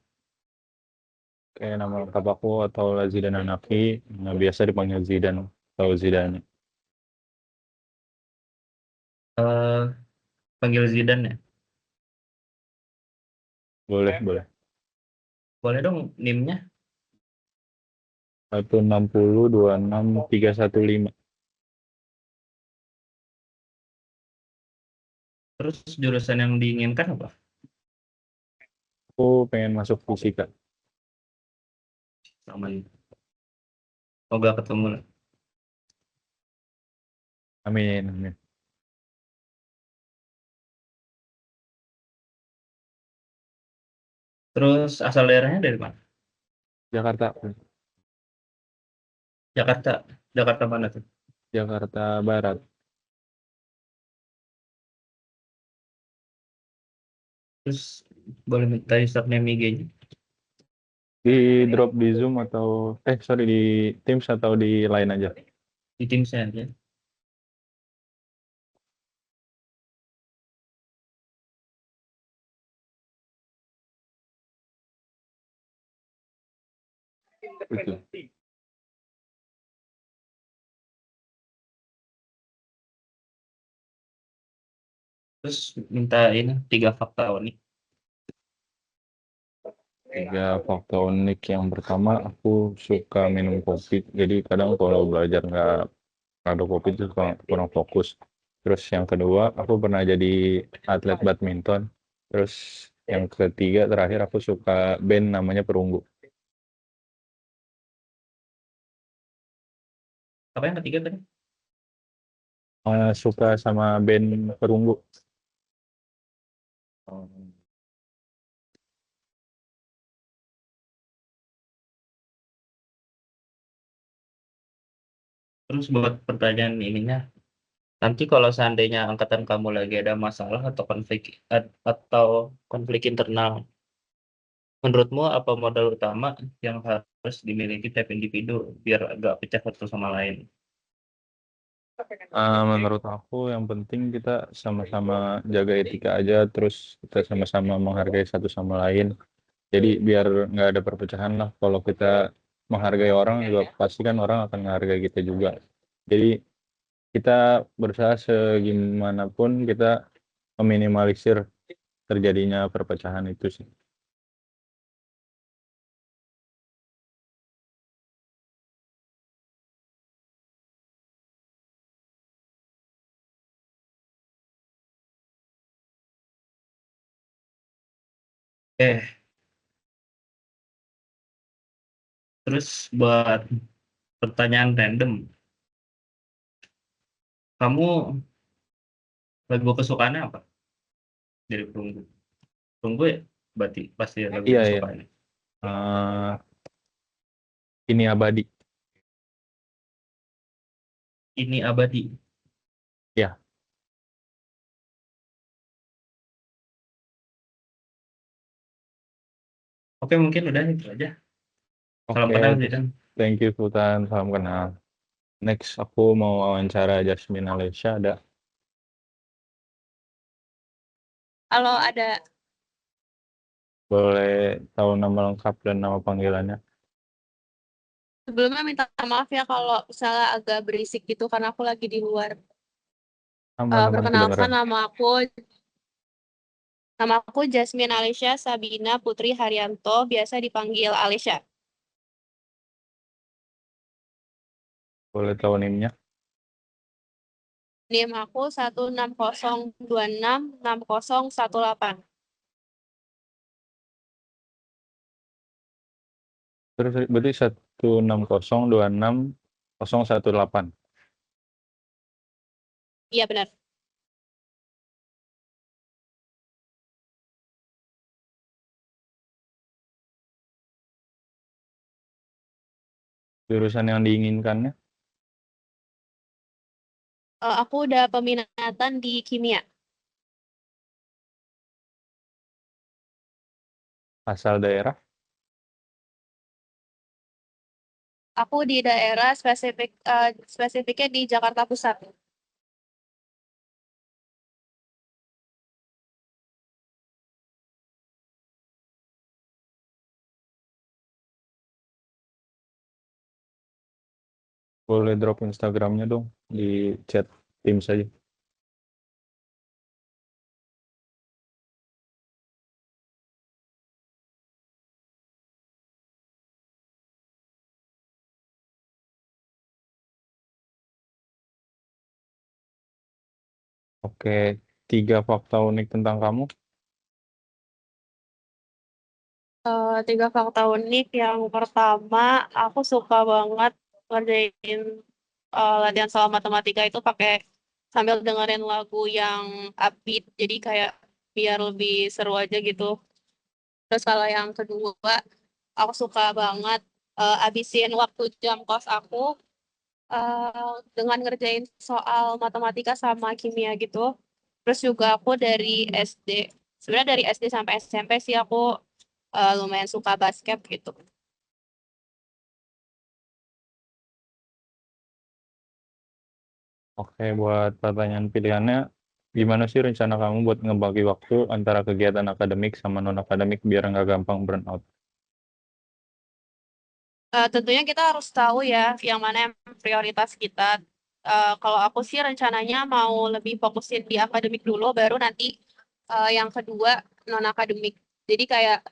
Oke, nama lengkap aku atau Zidan Anaki. Nah, biasa dipanggil Zidan atau Zidane. Eh, Panggil Zidan ya. Boleh, boleh. Boleh dong NIM-nya. 160 26 315. Terus jurusan yang diinginkan apa? Aku pengen masuk fisika. Sama ini. Semoga ketemu lah. Amin, amin. Terus asal daerahnya dari mana? Jakarta. Jakarta. Jakarta mana tuh? Jakarta Barat. Terus boleh minta username IG-nya Di drop di Zoom atau sorry, di Teams atau di lain aja. di tim saya aja. Itu. Terus minta ini 3 fakta unik. 3 faktor unik. Yang pertama, aku suka minum kopi. Jadi kadang kalau belajar nggak ada kopi itu kurang fokus. Terus yang kedua, aku pernah jadi atlet badminton. Terus yang ketiga terakhir, aku suka band namanya Perunggu. Apa yang ketiga tadi? Suka sama band Perunggu. Oh. Terus buat pertanyaan ininya, nanti kalau seandainya angkatan kamu lagi ada masalah atau konflik internal, menurutmu apa modal utama yang harus dimiliki tiap individu biar agak pecah satu sama lain? Menurut aku yang penting kita sama-sama jaga etika aja, terus kita sama-sama menghargai satu sama lain. Jadi biar nggak ada perpecahan lah. Kalau kita menghargai orang juga pasti kan orang akan menghargai kita juga. Jadi kita berusaha segimanapun kita meminimalisir terjadinya perpecahan itu sih. Terus buat pertanyaan random, Kamu lagu kesukaannya apa dari Perunggu? Perunggu ya? Berarti pasti lagu Iya, iya. kesukaannya. Eh, ini abadi. Ini abadi. Ya, Oke, mungkin udah itu aja. Salam oke. kenal sih Terus kan. thank you Sultan, salam kenal. Next aku mau wawancara Jasmine Alesha, ada. Kalau ada, Boleh tahu nama lengkap dan nama panggilannya? sebelumnya minta maaf ya kalau misalnya agak berisik gitu karena aku lagi di luar. Aman-aman Perkenalkan kedengeran. nama aku Jasmine Alesya Sabina Putri Haryanto, biasa dipanggil Alesya. Boleh tahu NIM-nya? NIM aku 160266018. Terus berarti 160260018. Iya benar. Jurusan yang diinginkannya? Aku udah peminatan di kimia. Asal daerah? Aku di daerah spesifiknya di Jakarta Pusat. Boleh drop Instagramnya dong di chat tim saja. Oke, 3 fakta unik tentang kamu. 3 fakta unik. Yang pertama, aku suka banget ngerjain latihan soal matematika itu pakai sambil dengerin lagu yang upbeat. Jadi kayak biar lebih seru aja gitu. Terus kalau yang kedua, aku suka banget abisin waktu jam kos aku dengan ngerjain soal matematika sama kimia gitu. Terus juga aku dari SD, sebenarnya dari SD sampai SMP sih aku lumayan suka basket gitu. Oke, buat pertanyaan pilihannya, gimana sih rencana kamu buat ngebagi waktu antara kegiatan akademik sama non-akademik biar nggak gampang burnout? Tentunya kita harus tahu ya yang mana yang prioritas kita. Kalau aku sih rencananya mau lebih fokusin di akademik dulu, baru nanti yang kedua non akademik. Jadi kayak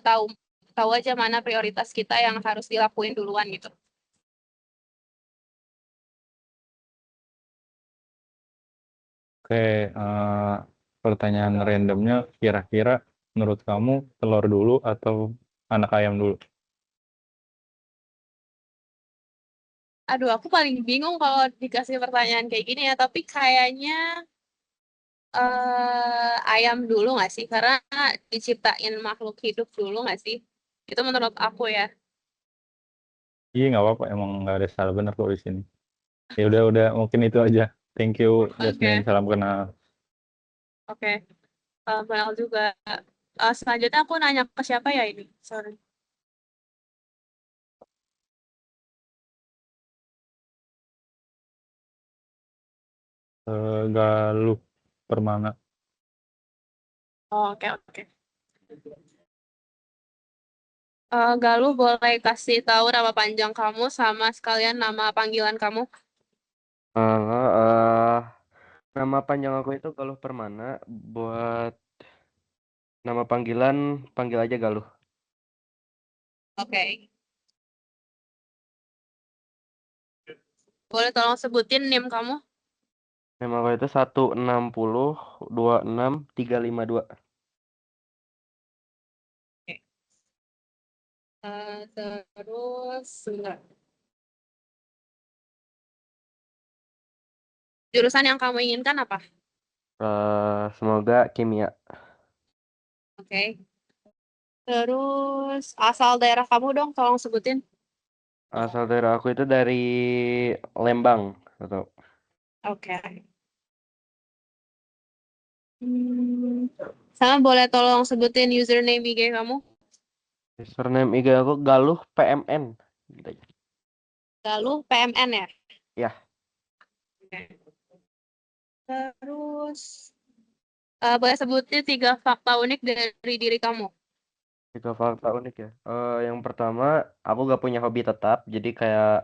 tahu tahu aja mana prioritas kita yang harus dilakuin duluan gitu. Oke, pertanyaan randomnya kira-kira menurut kamu telur dulu atau anak ayam dulu? Aduh, aku paling bingung kalau dikasih pertanyaan kayak gini ya, tapi kayaknya ayam dulu nggak sih? Karena diciptain makhluk hidup dulu nggak sih? Itu menurut aku ya. Iya nggak apa-apa, emang nggak ada salah benar kok di sini. Ya udah mungkin itu aja. Thank you Jasmine, Oke, salam kenal. oke. Kenal juga. Selanjutnya aku nanya ke siapa ya ini? Sorry. Galuh Permana. Oh, oke, oke. Galuh boleh kasih tahu nama panjang kamu sama sekalian nama panggilan kamu? Halo, nama panjang aku itu Galuh Permana. Buat nama panggilan, panggil aja Galuh. Oke. Boleh tolong sebutin NIM kamu? Nama aku itu 160266352. Oke. Terus, sebentar. Jurusan yang kamu inginkan apa? Semoga kimia. Oke. Terus asal daerah kamu dong, tolong sebutin. Asal daerah aku itu dari Lembang atau Oke. Sama boleh tolong sebutin username IG kamu? username IG aku Galuh PMN. Gitu aja. Lalu PMN ya? Ya, Oke. Terus boleh sebutin 3 fakta unik dari diri kamu. 3 fakta unik ya. Yang pertama, aku gak punya hobi tetap, jadi kayak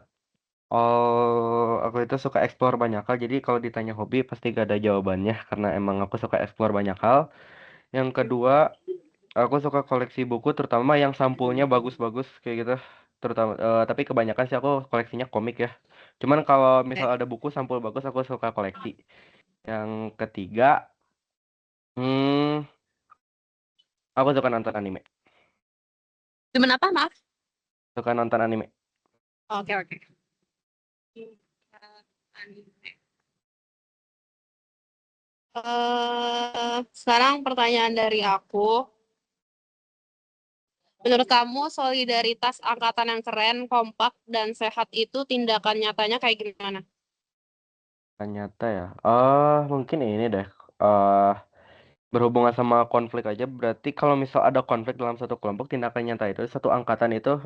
aku itu suka explore banyak hal. Jadi kalau ditanya hobi pasti gak ada jawabannya karena emang aku suka explore banyak hal. Yang kedua, aku suka koleksi buku, terutama yang sampulnya bagus-bagus kayak gitu. Terutama, tapi kebanyakan sih aku koleksinya komik ya. Cuman kalau misal ada buku sampul bagus, aku suka koleksi. Yang ketiga, hmm, aku suka nonton anime. Cuman apa, maaf? Suka nonton anime. Oke, oke. Sekarang pertanyaan dari aku. Menurut kamu solidaritas angkatan yang keren, kompak, dan sehat itu tindakan nyatanya kayak gimana? Ternyata ya. Mungkin ini deh. Berhubungan sama konflik aja. Berarti kalau misal ada konflik dalam satu kelompok, tindakan nyata itu satu angkatan itu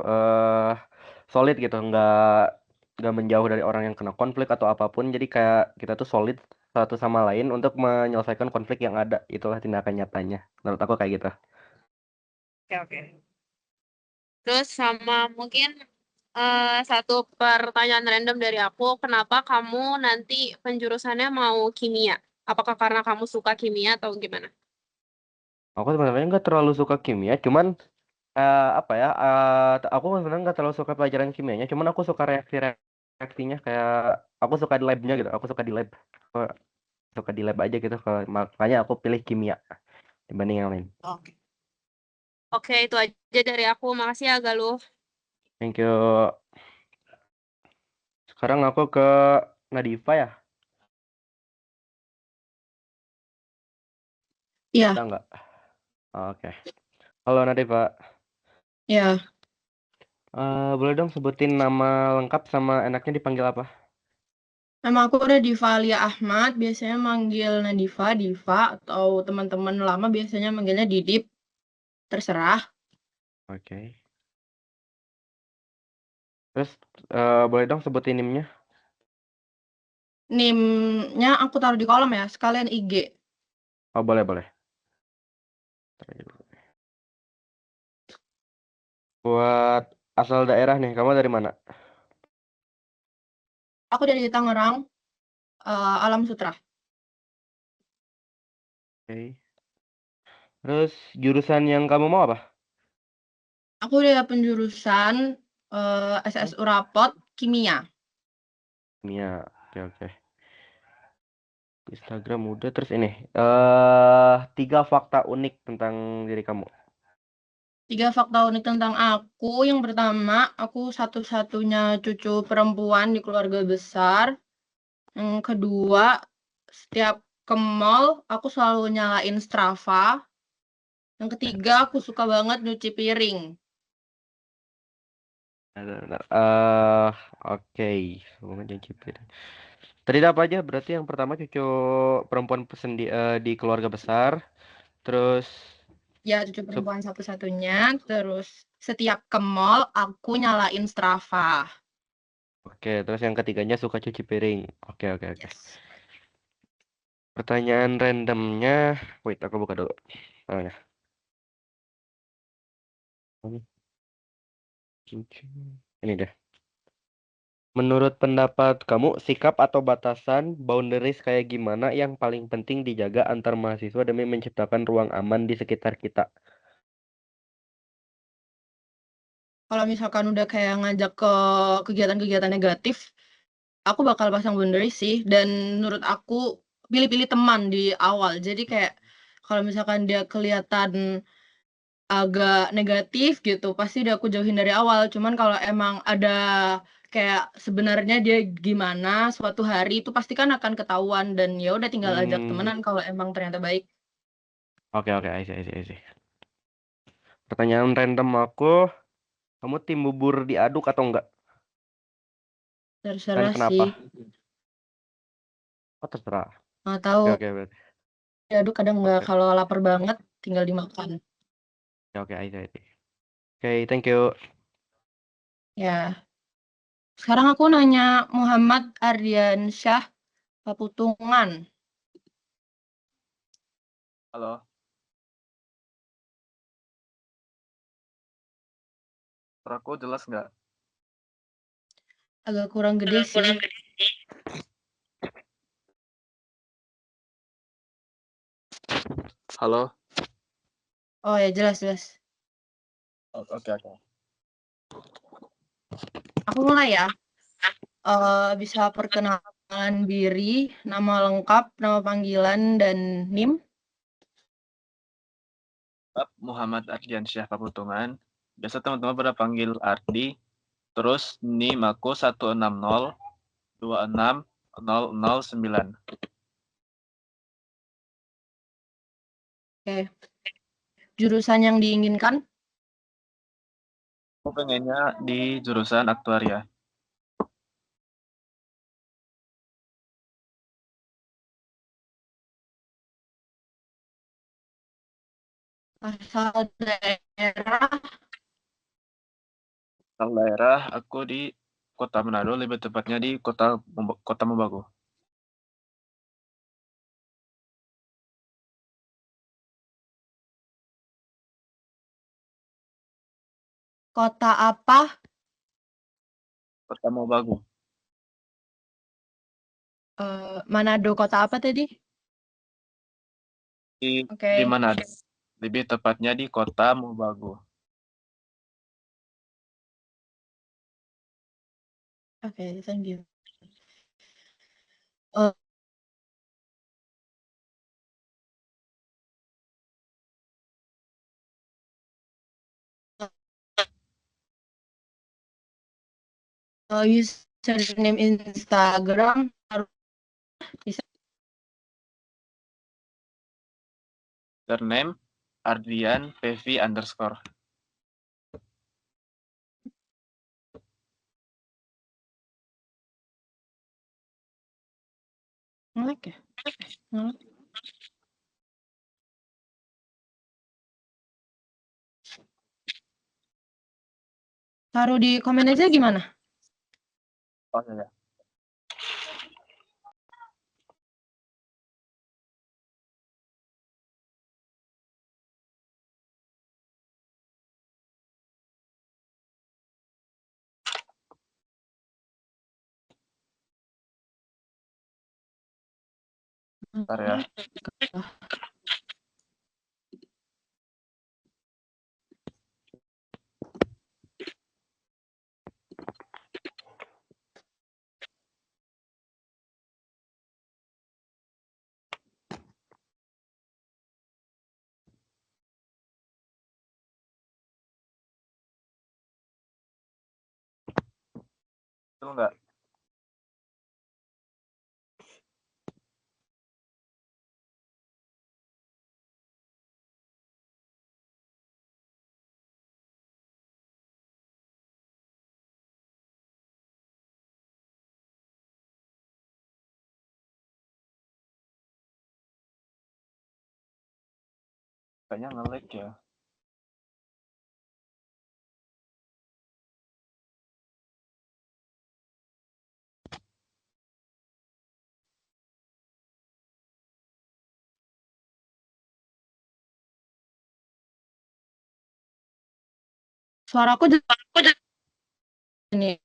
solid gitu, nggak menjauh dari orang yang kena konflik atau apapun. Jadi kayak kita tuh solid satu sama lain untuk menyelesaikan konflik yang ada. Itulah tindakan nyatanya. Menurut aku kayak gitu. Oke, oke. Terus sama mungkin satu pertanyaan random dari aku, kenapa kamu nanti penjurusannya mau kimia? Apakah karena kamu suka kimia atau gimana? Aku sebenarnya nggak terlalu suka kimia, cuman apa ya? Aku sebenarnya nggak terlalu suka pelajaran kimianya, cuman aku suka reaksinya kayak aku suka di labnya gitu. Aku suka di lab. Aku suka di lab aja gitu. Makanya aku pilih kimia dibanding yang lain. Oke. Oke, itu aja dari aku. Makasih ya, Galuh. Thank you. Sekarang aku ke Nadifa ya. Iya, Ada nggak? Oke. Halo Nadifa. ya. Boleh dong sebutin nama lengkap sama enaknya dipanggil apa? Nama aku udah Diva Alia Ahmad, biasanya manggil Nadifa, Diva, atau teman-teman lama biasanya manggilnya Didip, terserah. Oke. Terus boleh dong sebutin NIM-nya? NIM-nya aku taruh di kolom ya, sekalian IG. Oh boleh boleh. Buat asal daerah nih, kamu dari mana? Aku dari Tangerang, Alam Sutra. Oke. Terus jurusan yang kamu mau apa? Aku udah penjurusan SSU Rapot, Kimia. Kimia. Oke oke. Instagram udah. Terus ini 3 fakta unik tentang diri kamu. 3 fakta unik tentang aku. Yang pertama, aku satu-satunya cucu perempuan di keluarga besar. Yang kedua, setiap ke mall, aku selalu nyalain Strava. Yang ketiga, aku suka banget nyuci piring. Benar. Oke. Hubungan janji piring. Tadi apa aja? Berarti yang pertama cucu perempuan di keluarga besar. Terus Ya, cucu perempuan satu-satunya. Terus setiap ke mall, aku nyalain Strava. oke, terus yang ketiganya suka cuci piring. Oke, oke, oke. Pertanyaan randomnya, wait, aku buka dulu. Oh ya. Ini deh. Menurut pendapat kamu, sikap atau batasan boundaries kayak gimana yang paling penting dijaga antar mahasiswa demi menciptakan ruang aman di sekitar kita? Kalau misalkan udah kayak ngajak ke kegiatan-kegiatan negatif, aku bakal pasang boundary sih. Dan menurut aku, pilih-pilih teman di awal. Jadi kayak kalau misalkan dia kelihatan agak negatif gitu, pasti udah aku jauhin dari awal. Cuman kalau emang ada kayak sebenarnya dia gimana suatu hari itu pasti kan akan ketahuan dan ya udah tinggal ajak temenan kalau emang ternyata baik. Oke, oke, I see, I see, I see. Pertanyaan random aku, kamu tim bubur diaduk atau enggak? Dan Terserah kenapa? sih. Oh, terserah. Nggak tahu. Oke, oke, berarti. Diaduk kadang nggak, Oke, kalau lapar banget tinggal dimakan. oke, I see, I see. Oke, thank you. Ya. Sekarang aku nanya Muhammad Ardiansyah Paputungan. Halo. Suara aku jelas nggak? Agak kurang gede sih. Halo. Oh ya, jelas, jelas. Oke, oke. Aku mulai ya. Bisa perkenalan diri, nama lengkap, nama panggilan, dan NIM. Muhammad Ardiansyah Paputungan. Biasa teman-teman pada panggil Ardi. Terus NIM aku 160260009. Oke. Jurusan yang diinginkan? Aku pengennya di jurusan aktuaria. Asal daerah? Asal daerah aku di Kota Manado, lebih tepatnya di Kota Mobagu. Kota apa? Kota Mobagu. Manado, kota apa tadi? Di Manado. Lebih tepatnya di Kota Mobagu. Oke, thank you. Username Instagram bisa. Username Ardian PV_. Ngelag ya? Ngelag. Taruh di komen aja gimana? Oh, ya. Bentar ya. Betul nggak? Kayaknya nge-lag ya. Suaraku ini.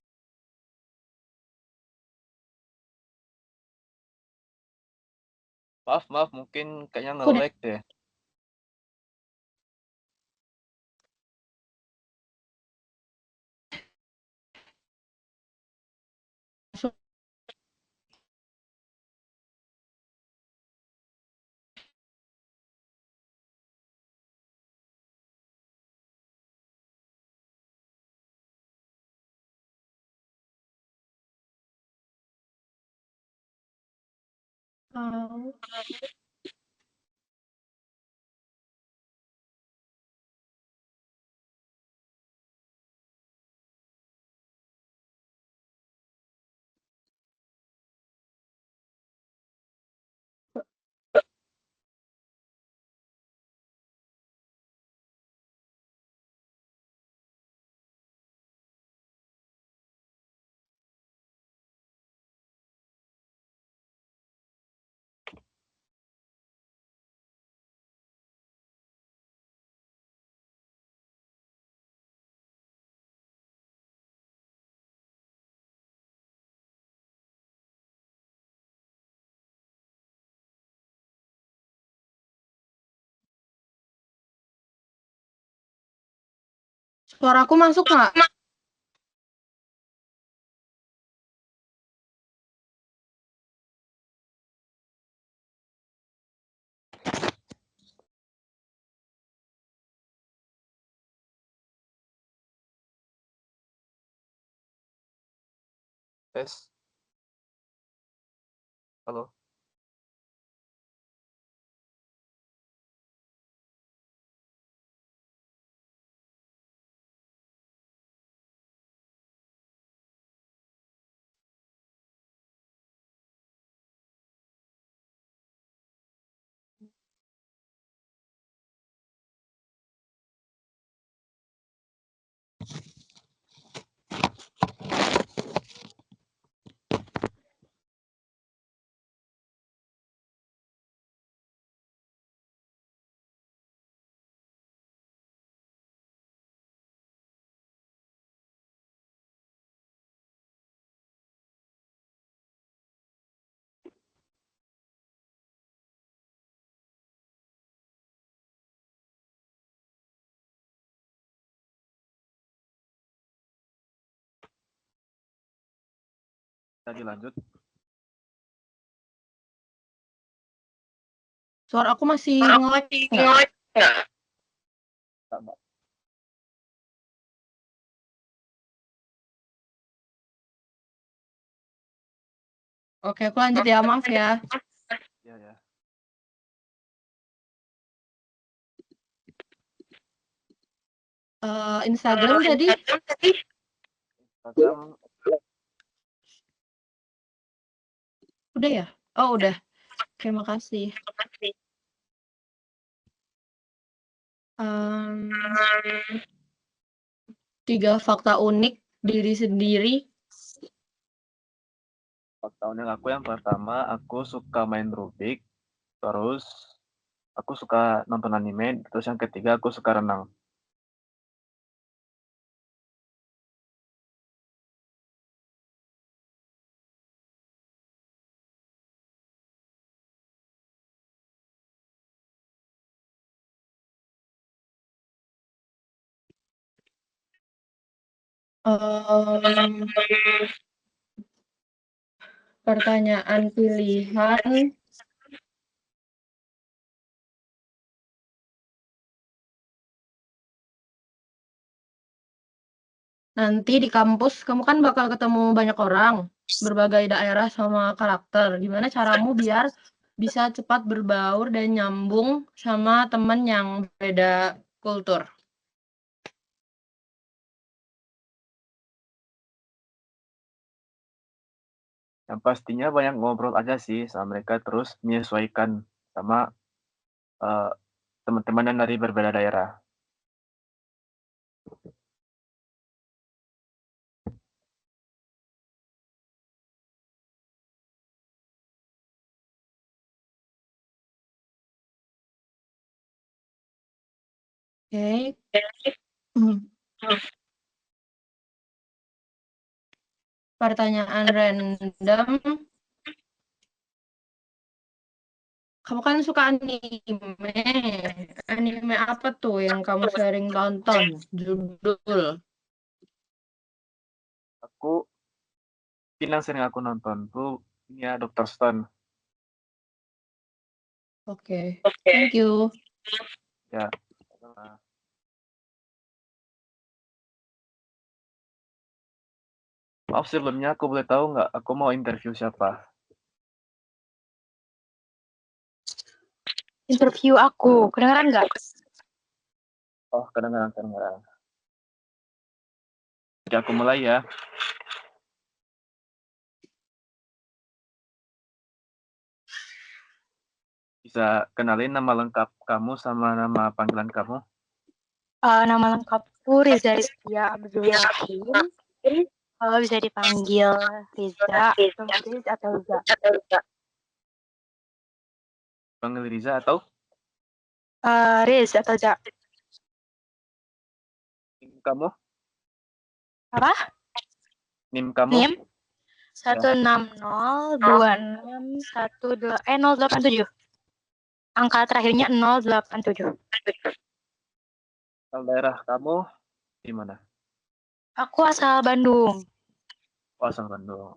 Maaf, mungkin kayaknya nge-lag deh. Tahu. Suaraku masuk nggak? Tes. Halo. Tadi lanjut. Suara aku masih nge-lag nggak? Sama. Oke, aku lanjut ya, maaf ya. Iya ya. Instagram tadi? Instagram Udah ya? Oh, udah. Oke, makasih. Tiga fakta unik diri sendiri. fakta unik aku yang pertama, aku suka main Rubik, terus aku suka nonton anime, terus yang ketiga aku suka renang. Pertanyaan pilihan. Nanti di kampus kamu kan bakal ketemu banyak orang, berbagai daerah sama karakter. Gimana caramu biar bisa cepat berbaur dan nyambung sama temen yang beda kultur? Yang pastinya banyak ngobrol aja sih sama mereka, terus menyesuaikan sama eh, teman-teman yang dari berbeda daerah. Oke. Pertanyaan random. Kamu kan suka anime. Anime apa tuh yang kamu sering tonton? Judul. Aku yang sering aku nonton tuh ini ya Dr. Stone. Oke. Thank you. Ya. Maaf sebelumnya aku boleh tahu nggak aku mau interview siapa? interview aku. Kedengeran nggak? Oh, kedengaran. Jadi aku mulai ya. Bisa kenalin nama lengkap kamu sama nama panggilan kamu? Nama lengkapku Riza Rizkia Abdul Rahim. Bisa dipanggil Riza, Riz atau Riza. Panggil Riza atau? Riz atau Riza. NIM kamu? Apa? NIM kamu? NIM 1602618 087. Angka terakhirnya 087. Asal daerah kamu di mana? Aku asal Bandung. Oh, asal Bandung.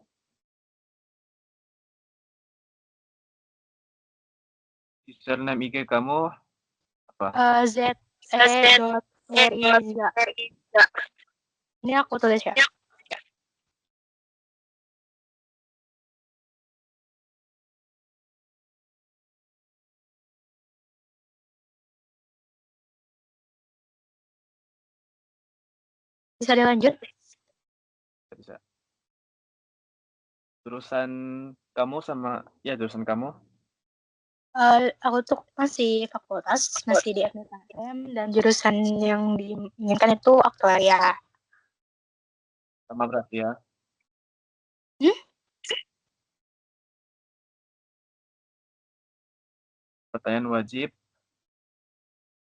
Username IG kamu apa? ZE.Riza. Ini aku tulis ya. Bisa dilanjut? Bisa. Jurusan kamu jurusan kamu? Aku tuh masih fakultas, masih di FMKM, dan jurusan yang diinginkan itu aktuaria. Sama berarti ya. Pertanyaan wajib.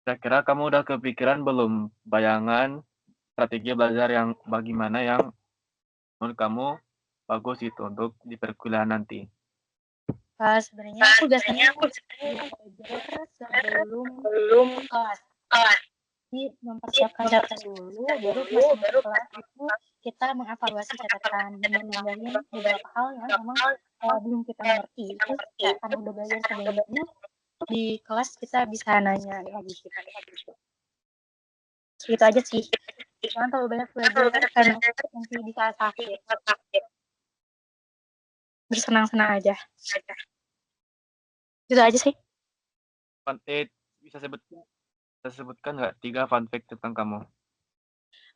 Kira-kira kamu udah kepikiran belum bayangan strategi belajar yang bagaimana yang menurut kamu bagus itu untuk di perkuliahan nanti? Sebenarnya aku biasanya belajar sebelum kelas. Jadi mempersiapkan catatan dulu, baru masuk kelas itu kita mengevaluasi catatan dan menambahin beberapa hal yang emang belum kita ngerti. Terus karena udah belajar sebelumnya, di kelas kita bisa nanya lagi gitu. Gitu aja sih. Jangan terlalu banyak belajar karena nanti bisa sakit. Bersenang-senang aja. Gitu aja sih. Bisa sebutkan nggak 3 fun fact tentang kamu?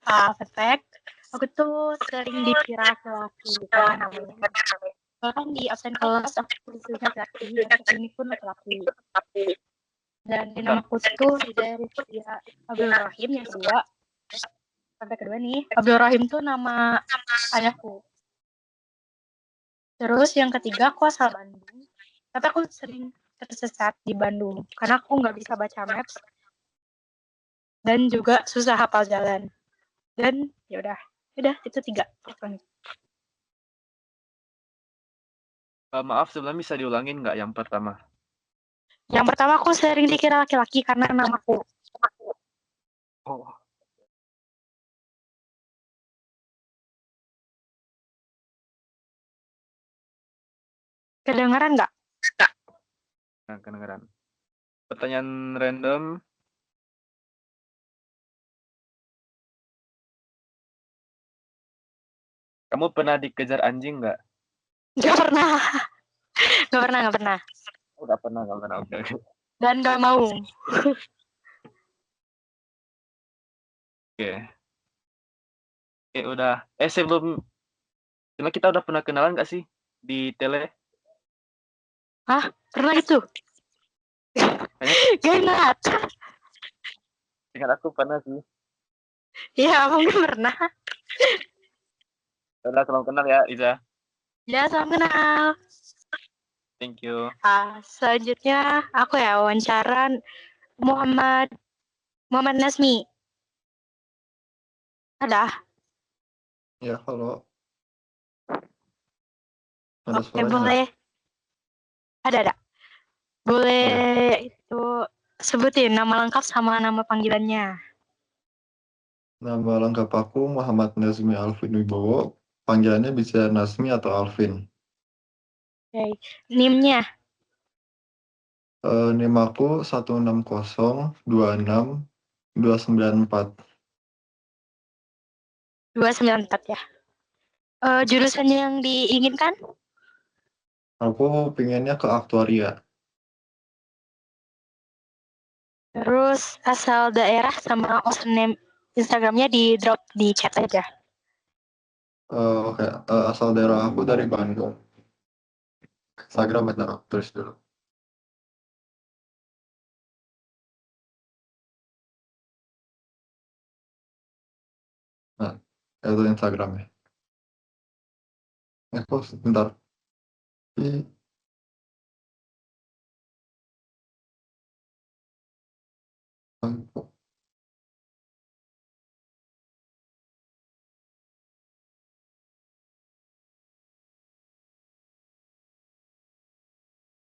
Fun fact, aku tuh sering dikira laki-laki karena namanya. Bahkan di absen kelas aku tulisnya laki-laki dan ini pun laki-laki. Dan di namaku tuh dari Abdul Rahim yang kedua. Sampai kedua nih, Abdul Rahim tuh nama ayahku. Terus yang ketiga aku asal Bandung. Tapi aku sering tersesat di Bandung karena aku nggak bisa baca maps dan juga susah hafal jalan. Dan udah itu 3 faktornya. Maaf sebelumnya bisa diulangin nggak yang pertama? Yang pertama aku sering dikira laki-laki karena namaku. Oh. Kedengaran nggak? Nah, kedengaran. Pertanyaan random. Kamu pernah dikejar anjing nggak? Nggak pernah. Oh, nggak pernah. Oke. Dan nggak mau. Oke, udah. Sebelum kita udah pernah kenalan nggak sih di tele? Hah? Pernah itu? Gak ingat. Ingat aku pernah sih. Iya, mungkin pernah. Udah, salam kenal ya, Iza. Ya, salam kenal. Thank you. Selanjutnya aku ya wawancara Muhammad Nazmi. Ada? Ya, halo. Ada Oke, suaranya boleh. Ada. Boleh itu sebutin nama lengkap sama nama panggilannya. Nama lengkap aku Muhammad Nazmi Alvin Wibowo. Panggilannya bisa Nazmi atau Alvin. Oke. NIM-nya? NIM aku 160266294. 294 ya. Jurusan yang diinginkan? Aku pinginnya ke aktuaria. Terus asal daerah sama username Instagramnya di drop di chat aja. Oke, asal daerah aku dari Bandung. Instagram bentar aku tulis dulu. Nah, itu Instagramnya. Kok bentar. Ih,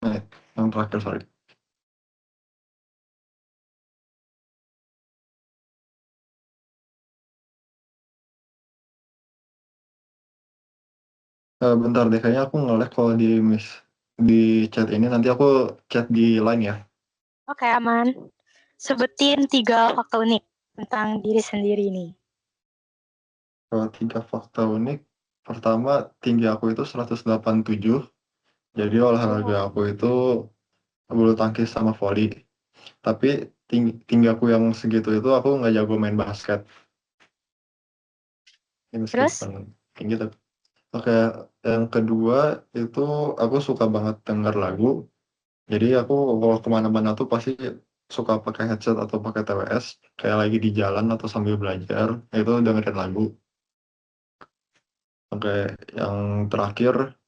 Nah, yang terakhir, sorry. Bentar deh, kayaknya aku nge-lag kalau di chat ini. Nanti aku chat di line ya. Oke, aman. Sebutin 3 fakta unik tentang diri sendiri nih. Kalau 3 fakta unik, pertama tinggi aku itu 187, jadi olahraga aku itu bulu tangkis sama voli. Tapi tinggi aku yang segitu itu aku nggak jago main basket. Ini Terus? meskipun tinggi tapi. Oke, yang kedua itu aku suka banget denger lagu. Jadi aku kalau kemana-mana tuh pasti suka pakai headset atau pakai TWS, kayak lagi di jalan atau sambil belajar, itu dengerin lagu. Oke, yang terakhir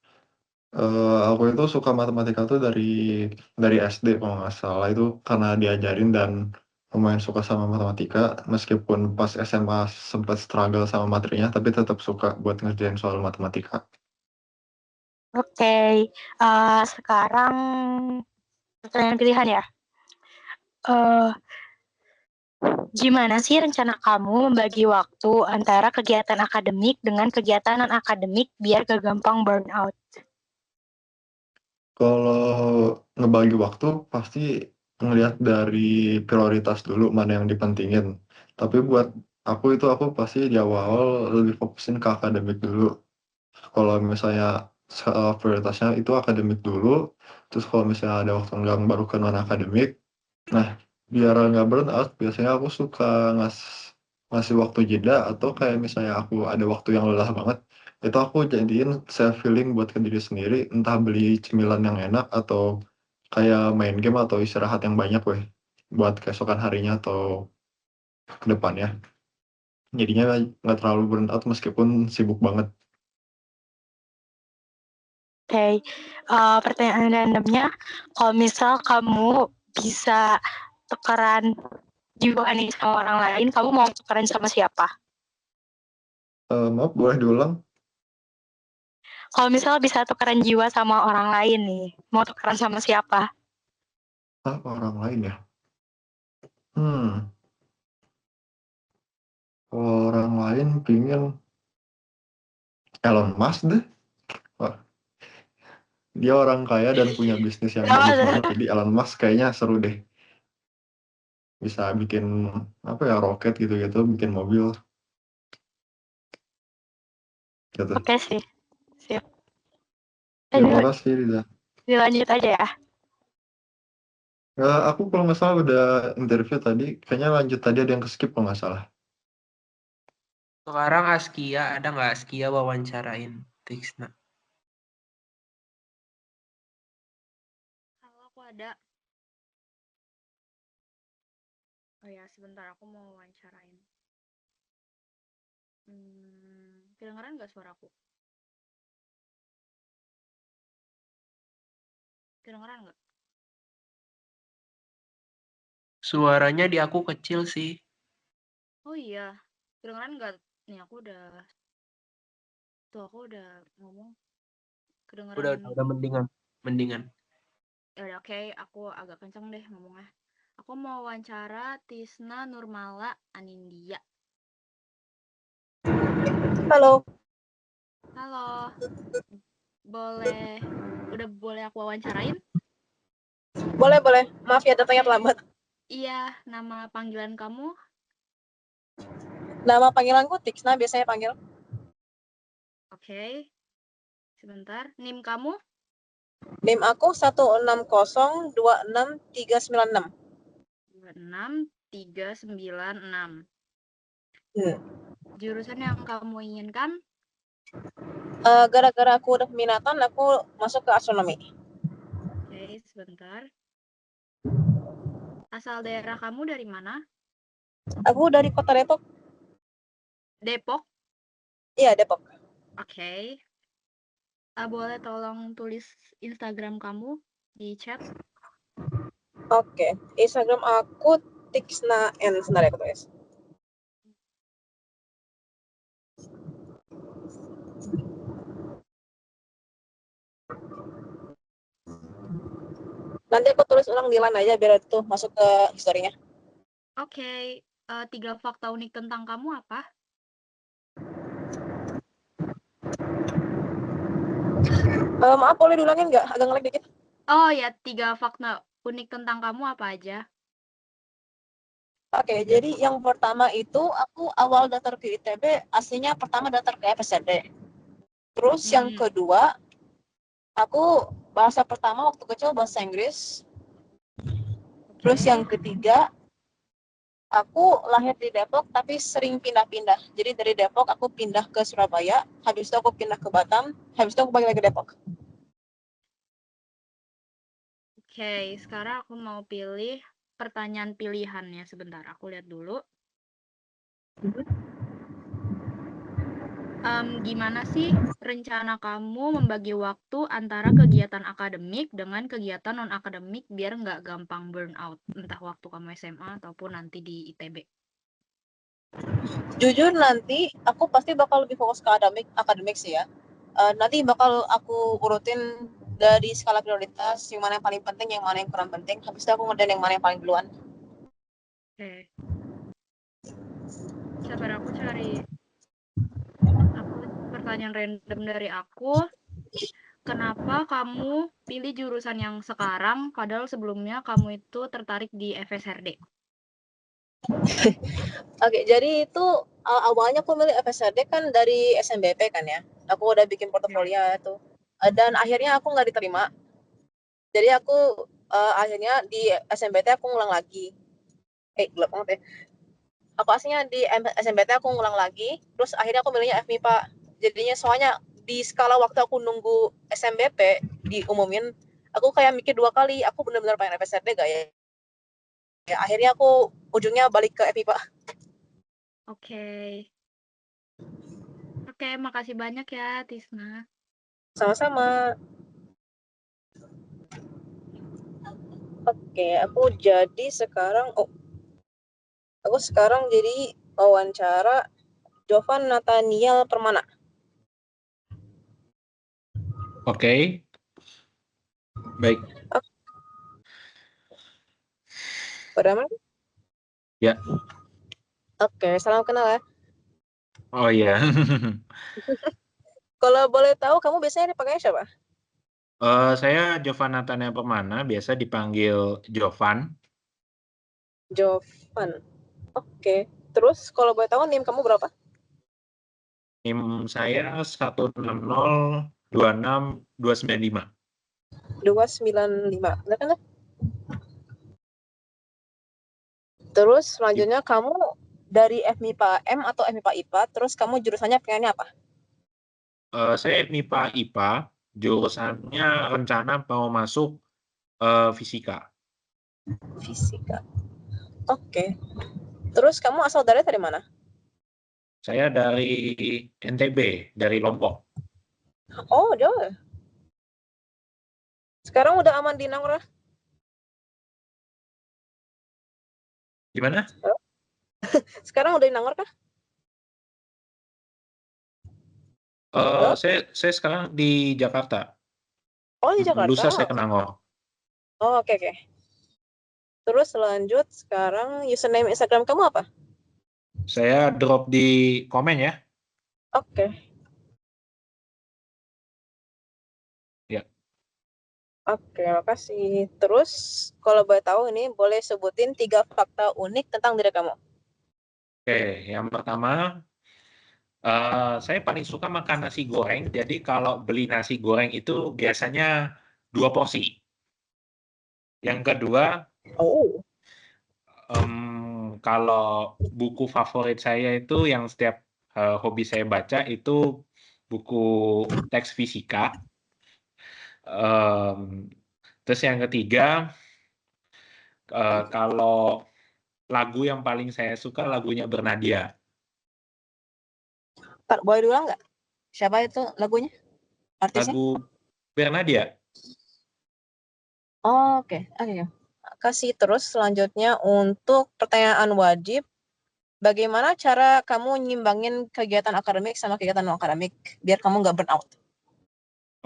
aku itu suka matematika tuh dari SD kalau nggak salah, itu karena diajarin dan lumayan suka sama matematika, meskipun pas SMA sempat struggle sama materinya, tapi tetap suka buat ngerjain soal matematika. Oke, sekarang pertanyaan pilihan ya. Gimana sih rencana kamu membagi waktu antara kegiatan akademik dengan kegiatan non-akademik biar gak gampang burn out? Kalau ngebagi waktu pasti ngelihat dari prioritas dulu mana yang dipentingin. Tapi buat aku pasti di awal lebih fokusin ke akademik dulu. Kalau misalnya prioritasnya itu akademik dulu, terus kalau misalnya ada waktu luang baru ke non akademik. Nah, biar nggak burn out, biasanya aku suka ngasih waktu jeda, atau kayak misalnya aku ada waktu yang lelah banget, itu aku jadiin self healing buat ke diri sendiri, entah beli cemilan yang enak atau kayak main game atau istirahat yang banyak buat keesokan harinya atau ke depannya. Jadinya nggak terlalu burn out meskipun sibuk banget. Oke, pertanyaan randomnya, kalau misal kamu bisa tukeran jiwa nih sama orang lain, kamu mau tukeran sama siapa? Maaf, boleh diulang? Kalau misal bisa tukeran jiwa sama orang lain nih, mau tukeran sama siapa? Orang lain ya? Orang lain pingin Elon Musk deh. Wah, dia orang kaya dan punya bisnis yang bagus banget, jadi Elon Musk kayaknya seru deh. Bisa bikin apa ya, roket gitu-gitu, bikin mobil gitu. Oke sih, sip. Terima kasih, Riza. Dilanjut aja ya. Aku kalau nggak salah udah interview tadi, kayaknya lanjut tadi ada yang ke-skip kalau nggak salah. Sekarang Askia, ada nggak Askia wawancarain Tixna? Kalau aku ada. Oh ya, sebentar aku mau wawancarain. Kedengeran nggak suaraku? Kedengeran nggak? Suaranya di aku kecil sih. Oh iya, kedengeran nggak? Nih aku udah ngomong. Kedengeran. Udah mendingan. Ya udah, oke, aku agak kenceng deh ngomongnya. Aku mau wawancara Tisna Nurmala Anindya. Halo. Halo. Udah boleh aku wawancarain? Boleh. Maaf ya datangnya terlambat. Iya, nama panggilan kamu? Nama panggilanku Tixna, biasanya panggil. Oke. Sebentar, NIM kamu? NIM aku 160266396. 26 396. Hmm. Jurusan yang kamu inginkan? Gara-gara aku udah peminatan, aku masuk ke astronomi. Oke, sebentar. Asal daerah kamu dari mana? Aku dari kota Depok. Depok? Iya, Depok. Oke. Boleh tolong tulis Instagram kamu di chat? Oke. Instagram aku Tixna N. Sebentar ya, aku tulis. Nanti aku tulis ulang di line aja biar itu masuk ke historinya. Oke. 3 fakta unik tentang kamu apa? Maaf, boleh diulangin nggak? Agak ngelag dikit. Oh ya, 3 fakta unik tentang kamu apa aja? Oke, jadi yang pertama itu aku awal daftar ke ITB, aslinya pertama daftar ke FSRD. Terus yang kedua, aku bahasa pertama waktu kecil bahasa Inggris. Terus yang ketiga, aku lahir di Depok tapi sering pindah-pindah. Jadi dari Depok aku pindah ke Surabaya, habis itu aku pindah ke Batam, habis itu aku balik lagi ke Depok. Oke, sekarang aku mau pilih pertanyaan pilihannya. Sebentar, aku lihat dulu. Gimana sih rencana kamu membagi waktu antara kegiatan akademik dengan kegiatan non-akademik biar nggak gampang burnout, entah waktu kamu SMA ataupun nanti di ITB? Jujur nanti aku pasti bakal lebih fokus ke akademik sih ya. Nanti bakal aku urutin dari skala prioritas, yang mana yang paling penting, yang mana yang kurang penting. Habis itu aku ngerjain yang mana yang paling duluan. Oke. Sabar, aku cari pertanyaan random dari aku. Kenapa kamu pilih jurusan yang sekarang, padahal sebelumnya kamu itu tertarik di FSRD? Oke, jadi itu awalnya aku milih FSRD kan dari SNBP kan ya. Aku udah bikin portofolio itu. Dan akhirnya aku nggak diterima. Jadi aku akhirnya di SNBT aku ngulang lagi. Gelap banget ya. Aku aslinya di SNBT aku ngulang lagi, terus akhirnya aku milihnya FMIPA. Jadinya soalnya di skala waktu aku nunggu SNBP diumumin, aku kayak mikir 2 kali, aku benar-benar pengen FSRD gak ya? Ya, akhirnya aku ujungnya balik ke FMIPA. Oke. Oke, makasih banyak ya, Tisna. Sama-sama. Oke, aku sekarang jadi wawancara Jovan Nathaniel Permana. Oke. Baik. Bagaimana? Ya. Oke, salam kenal ya. Oh iya. Kalau boleh tahu, kamu biasanya dipanggil siapa? Saya Jovan Nathaniel Permana, biasa dipanggil Jovan. Jovan. Oke. Terus kalau boleh tahu NIM kamu berapa? NIM saya 16026 295. 295. Benar kan? Terus selanjutnya kamu dari FMIPA M atau FMIPA IPA, terus kamu jurusannya pengennya apa? Saya FMIPA IPA, jurusannya rencana mau masuk fisika. Fisika. Oke. Terus kamu asal dari mana? Saya dari NTB, dari Lombok. Oh, jauh. Sekarang udah aman di Nangor? Gimana? Sekarang udah di Nangor kah? Saya sekarang di Jakarta. Oh, di Jakarta. Lusa saya ke Nangor. Oh, oke. Terus lanjut, sekarang username Instagram kamu apa? Saya drop di komen ya. Oke. Ya. Oke, makasih. Terus, kalau boleh tahu ini, boleh sebutin 3 fakta unik tentang diri kamu. Oke, yang pertama, saya paling suka makan nasi goreng. Jadi kalau beli nasi goreng itu biasanya 2 porsi. Yang kedua, Kalau buku favorit saya itu yang setiap hobi saya baca itu buku teks fisika. Em, Terus yang ketiga, kalau lagu yang paling saya suka lagunya Bernadia. Pak, boleh diulang nggak? Siapa itu lagunya? Artisnya? Lagu Bernadia. Oh, oke. Oke. Kasih terus selanjutnya untuk pertanyaan wajib. Bagaimana cara kamu nyimbangin kegiatan akademik sama kegiatan non akademik biar kamu nggak burn out?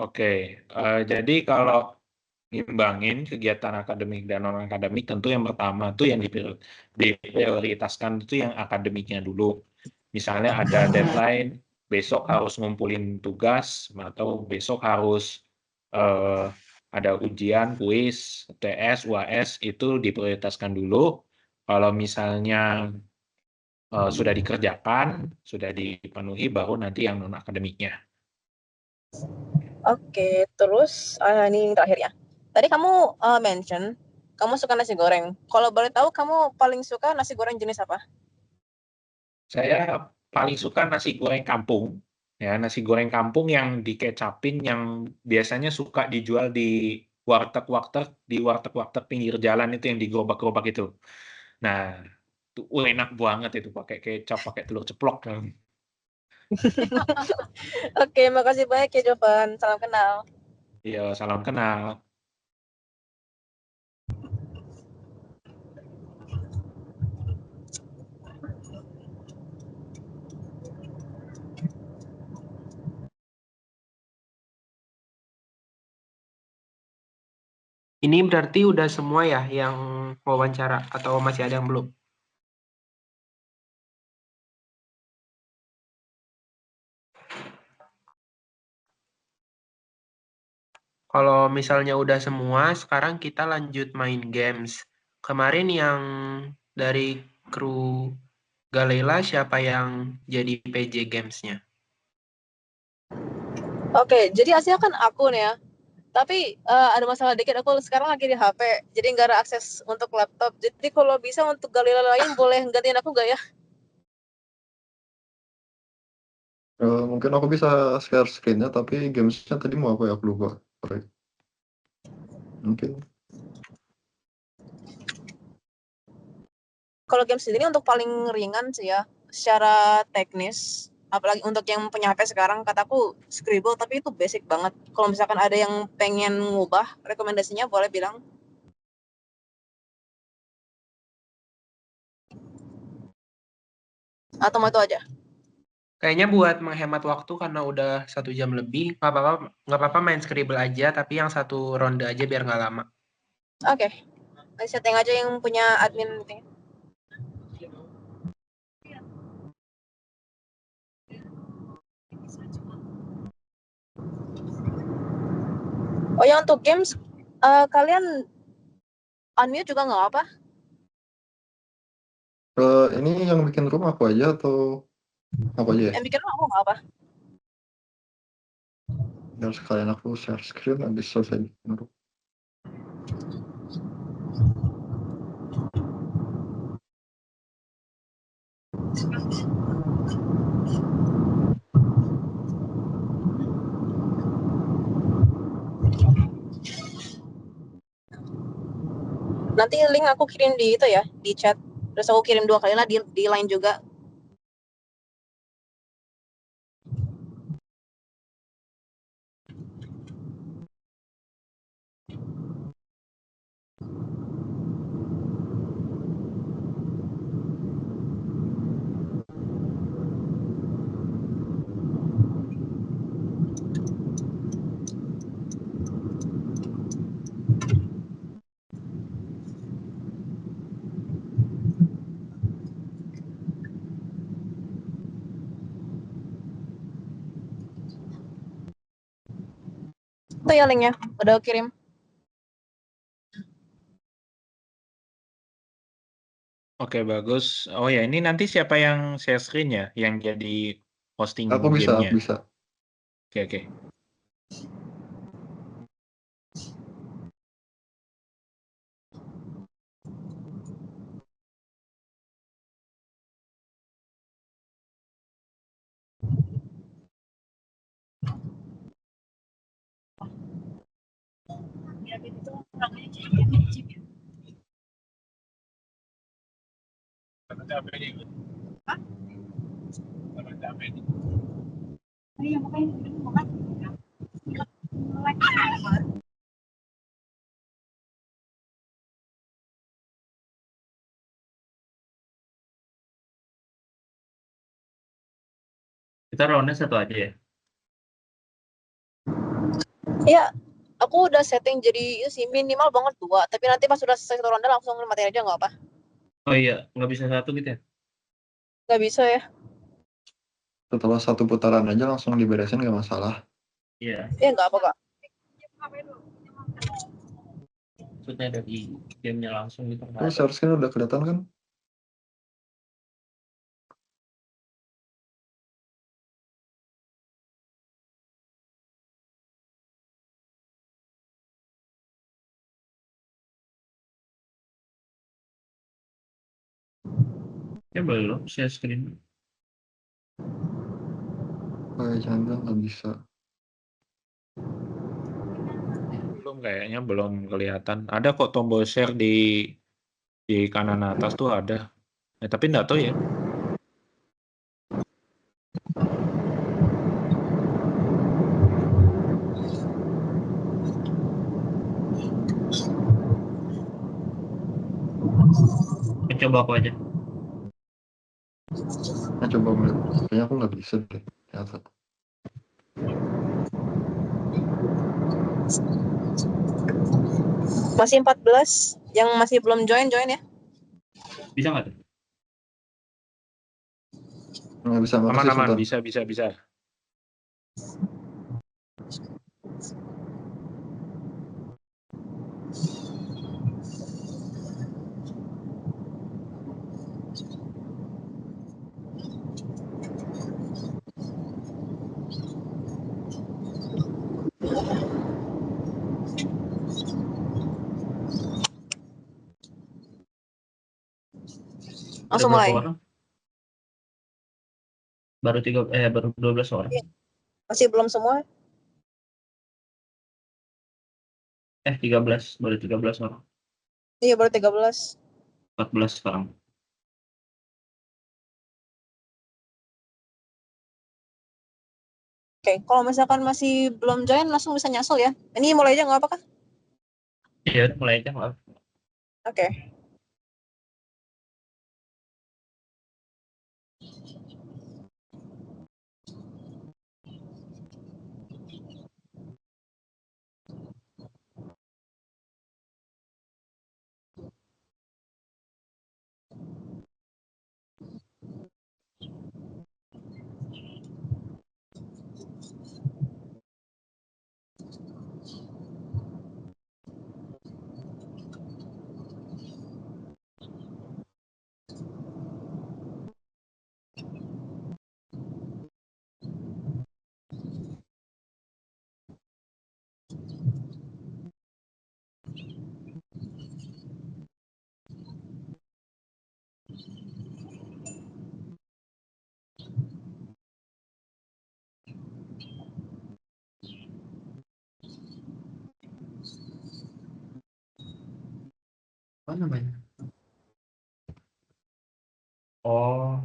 Oke, jadi kalau ngimbangin kegiatan akademik dan non akademik tentu yang pertama tuh yang diprioritaskan itu yang akademiknya dulu. Misalnya ada deadline, besok harus ngumpulin tugas atau besok harus ada ujian, kuis, TS, UAS itu diprioritaskan dulu. Kalau misalnya sudah dikerjakan, sudah dipenuhi, baru nanti yang non akademiknya. Oke, terus ini terakhir ya. Tadi kamu mention kamu suka nasi goreng. Kalau boleh tahu kamu paling suka nasi goreng jenis apa? Saya paling suka nasi goreng kampung. Ya, nasi goreng kampung yang dikecapin yang biasanya suka dijual di warteg-warteg pinggir jalan itu yang digerobak-gerobak itu. Nah, itu enak banget itu pakai kecap, pakai telur ceplok. Oke, makasih banyak ya Jovan. Salam kenal. Iya, salam kenal. Ini berarti udah semua ya yang wawancara atau masih ada yang belum? Kalau misalnya udah semua, sekarang kita lanjut main games. Kemarin yang dari kru Galela siapa yang jadi PJ Games-nya? Oke, jadi hasilnya kan aku nih ya. Tapi ada masalah dikit, aku sekarang lagi di HP, jadi nggak ada akses untuk laptop. Jadi kalau bisa untuk Galila lain boleh gantiin aku nggak ya? Mungkin aku bisa share screen-nya, tapi gamesnya tadi mau apa ya? Aku lupa. Sorry. Mungkin. Kalau games ini untuk paling ringan sih ya, secara teknis. Apalagi untuk yang punya HP sekarang, kataku Scribble, tapi itu basic banget. Kalau misalkan ada yang pengen ngubah, rekomendasinya boleh bilang. Atau mau itu aja? Kayaknya buat menghemat waktu karena udah 1 jam lebih, nggak apa-apa main Scribble aja, tapi yang satu ronde aja biar nggak lama. Oke, nanti setting aja yang punya admin meeting. Oh ya, untuk games, kalian unmute juga nggak apa? Ini yang bikin room aku aja atau apa aja ya? Yang bikin aku nggak apa? Biar sekalian aku share screen, habis selesai bikin room. Nanti link aku kirim di itu ya, di chat. Terus aku kirim 2 kali lah di line juga. Itu ya linknya, udah aku kirim. Oke, bagus. Oh ya, ini nanti siapa yang share screen ya? Yang jadi hosting Aku bisa, gamenya? aku bisa. Oke, oke. Kita roundnya satu aja ya. Iya, aku udah setting jadi itu sih minimal banget 2, tapi nanti pas udah selesai 1 ronde langsung mati aja nggak apa? Oh iya, nggak bisa satu gitu ya? Nggak bisa ya? Setelah 1 putaran aja langsung diberesin nggak masalah. Iya, Iya nggak apa kak. maksudnya dari gamenya langsung gitu nggak Terus ada. share screen udah kelihatan kan? Ya belum share screen. Kayak Chandra nggak bisa. Belum kayaknya belum kelihatan. Ada kok tombol share di kanan atas tuh ada. Tapi nggak tahu ya. Coba aku aja. Nah, coba ngeliat. Kayaknya aku nggak bisa deh. Ternyata. Masih 14 yang masih belum join ya. Bisa nggak tuh? Nggak bisa, makasih Aman-aman, Sultan. bisa. Ada Langsung berapa mulai. orang? Baru 12 orang. Iya. Masih belum semua. 13, baru 13 orang. Iya baru 13. 14 sekarang. Oke, kalau misalkan masih belum join langsung bisa nyusul ya. Ini mulai aja nggak apa kah? Iya, mulai aja nggak? Oke. Apa namanya? Oh,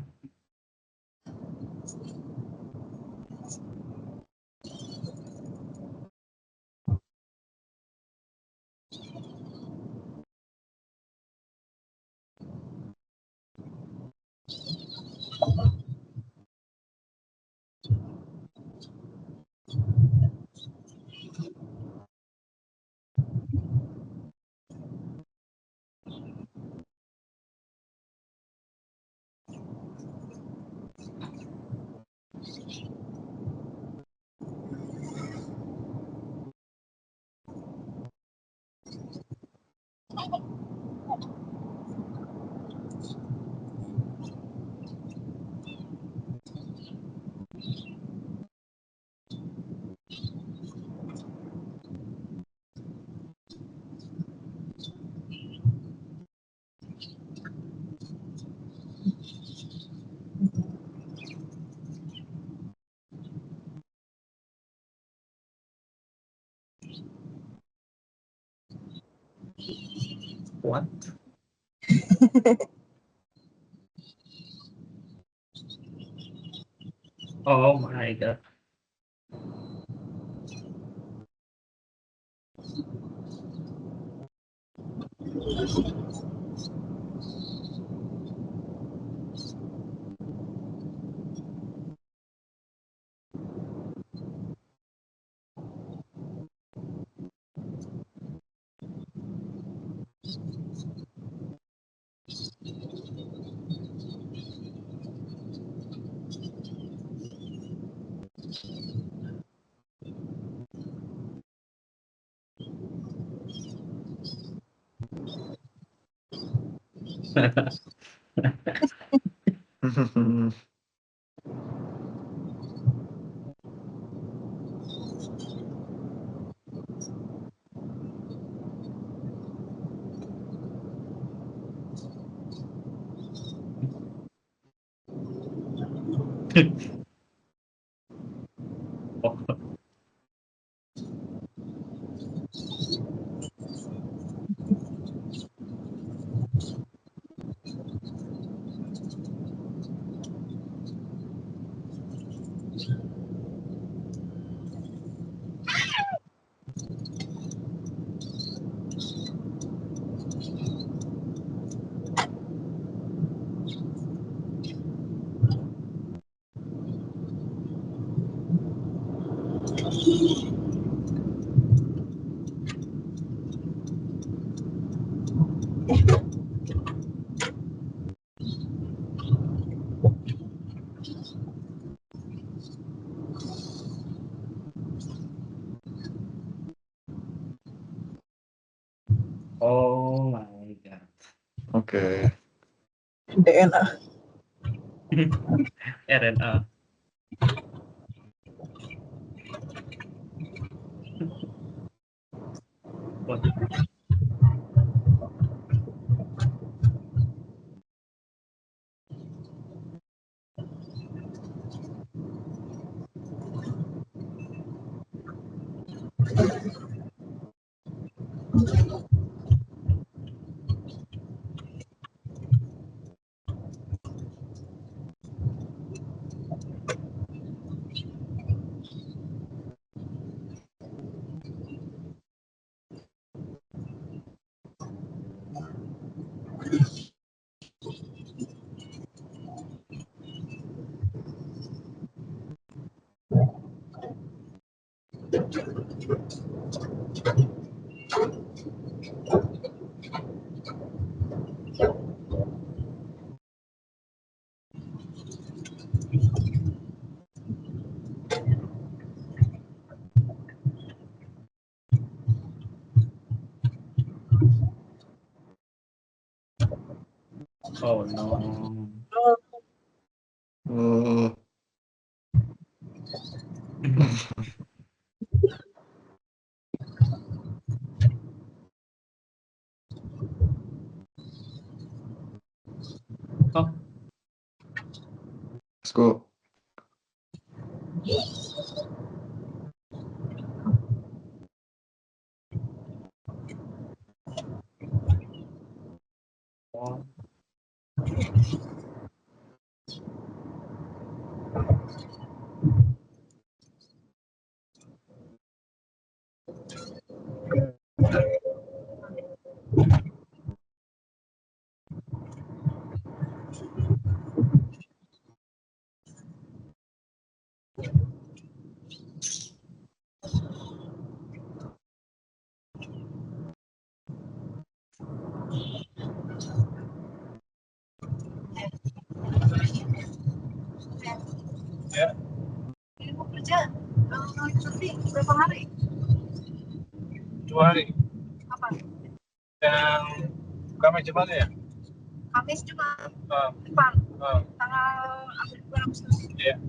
What? Oh my god. Oh. Oh my god. Oke. DNA. RNA. What? Oh no. Oh. Oh. Let's go. Oh. Ya. Ini mau kerja cuti berapa hari? 2 hari. Apa? Yang Kamis Jumat ya? Kamis Jumat. Depan. Tanggal bulan Agustus. Iya.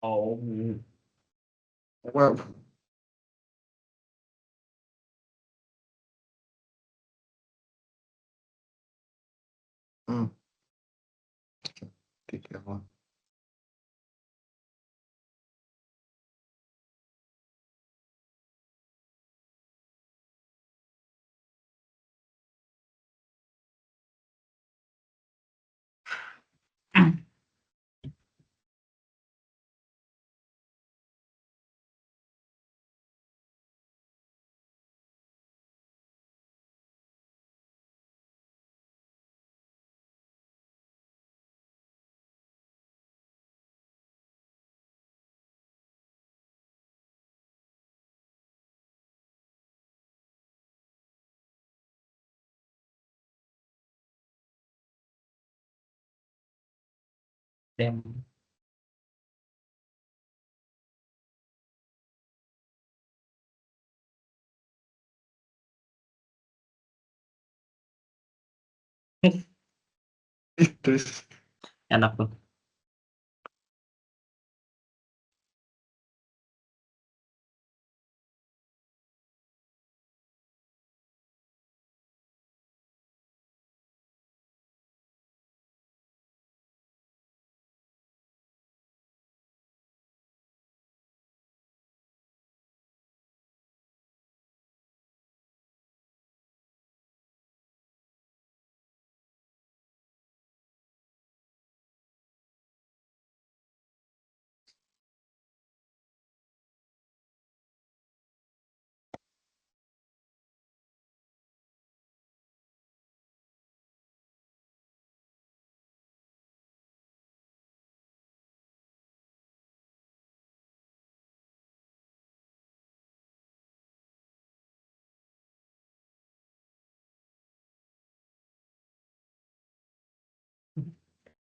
Oh, Wow. Hmm. Tiga. damn. Terus Enak tuh.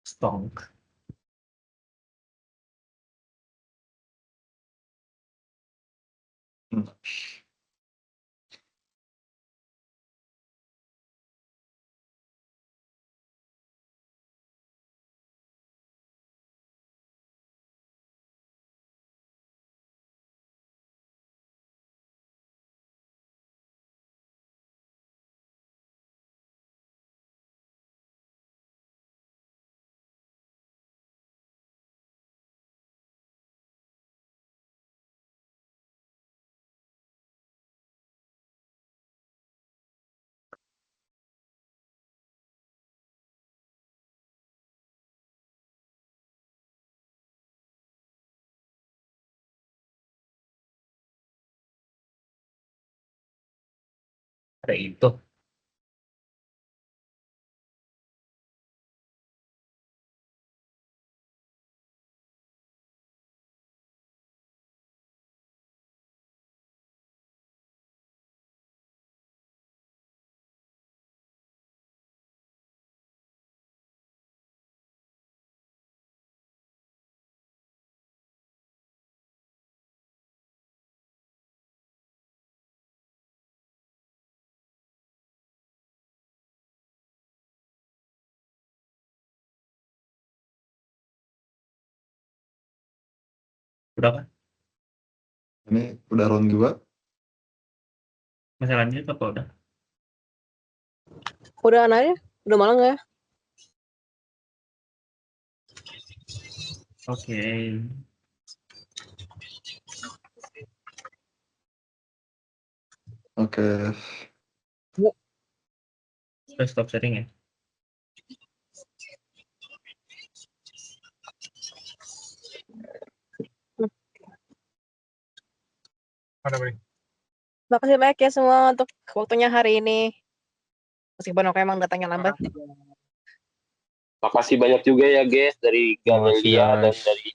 Stonk. Hmm. Ada itu. Berapa? Ini udah round 2. Masih lanjut apa udah? Udah aja, udah malam nggak ya? Oke. Oke. Udah stop sharing ya. Makasih banyak ya semua untuk waktunya hari ini. Meskipun aku emang datangnya lambat. Makasih banyak juga ya guys dari Makasih Gamelia dan guys. dari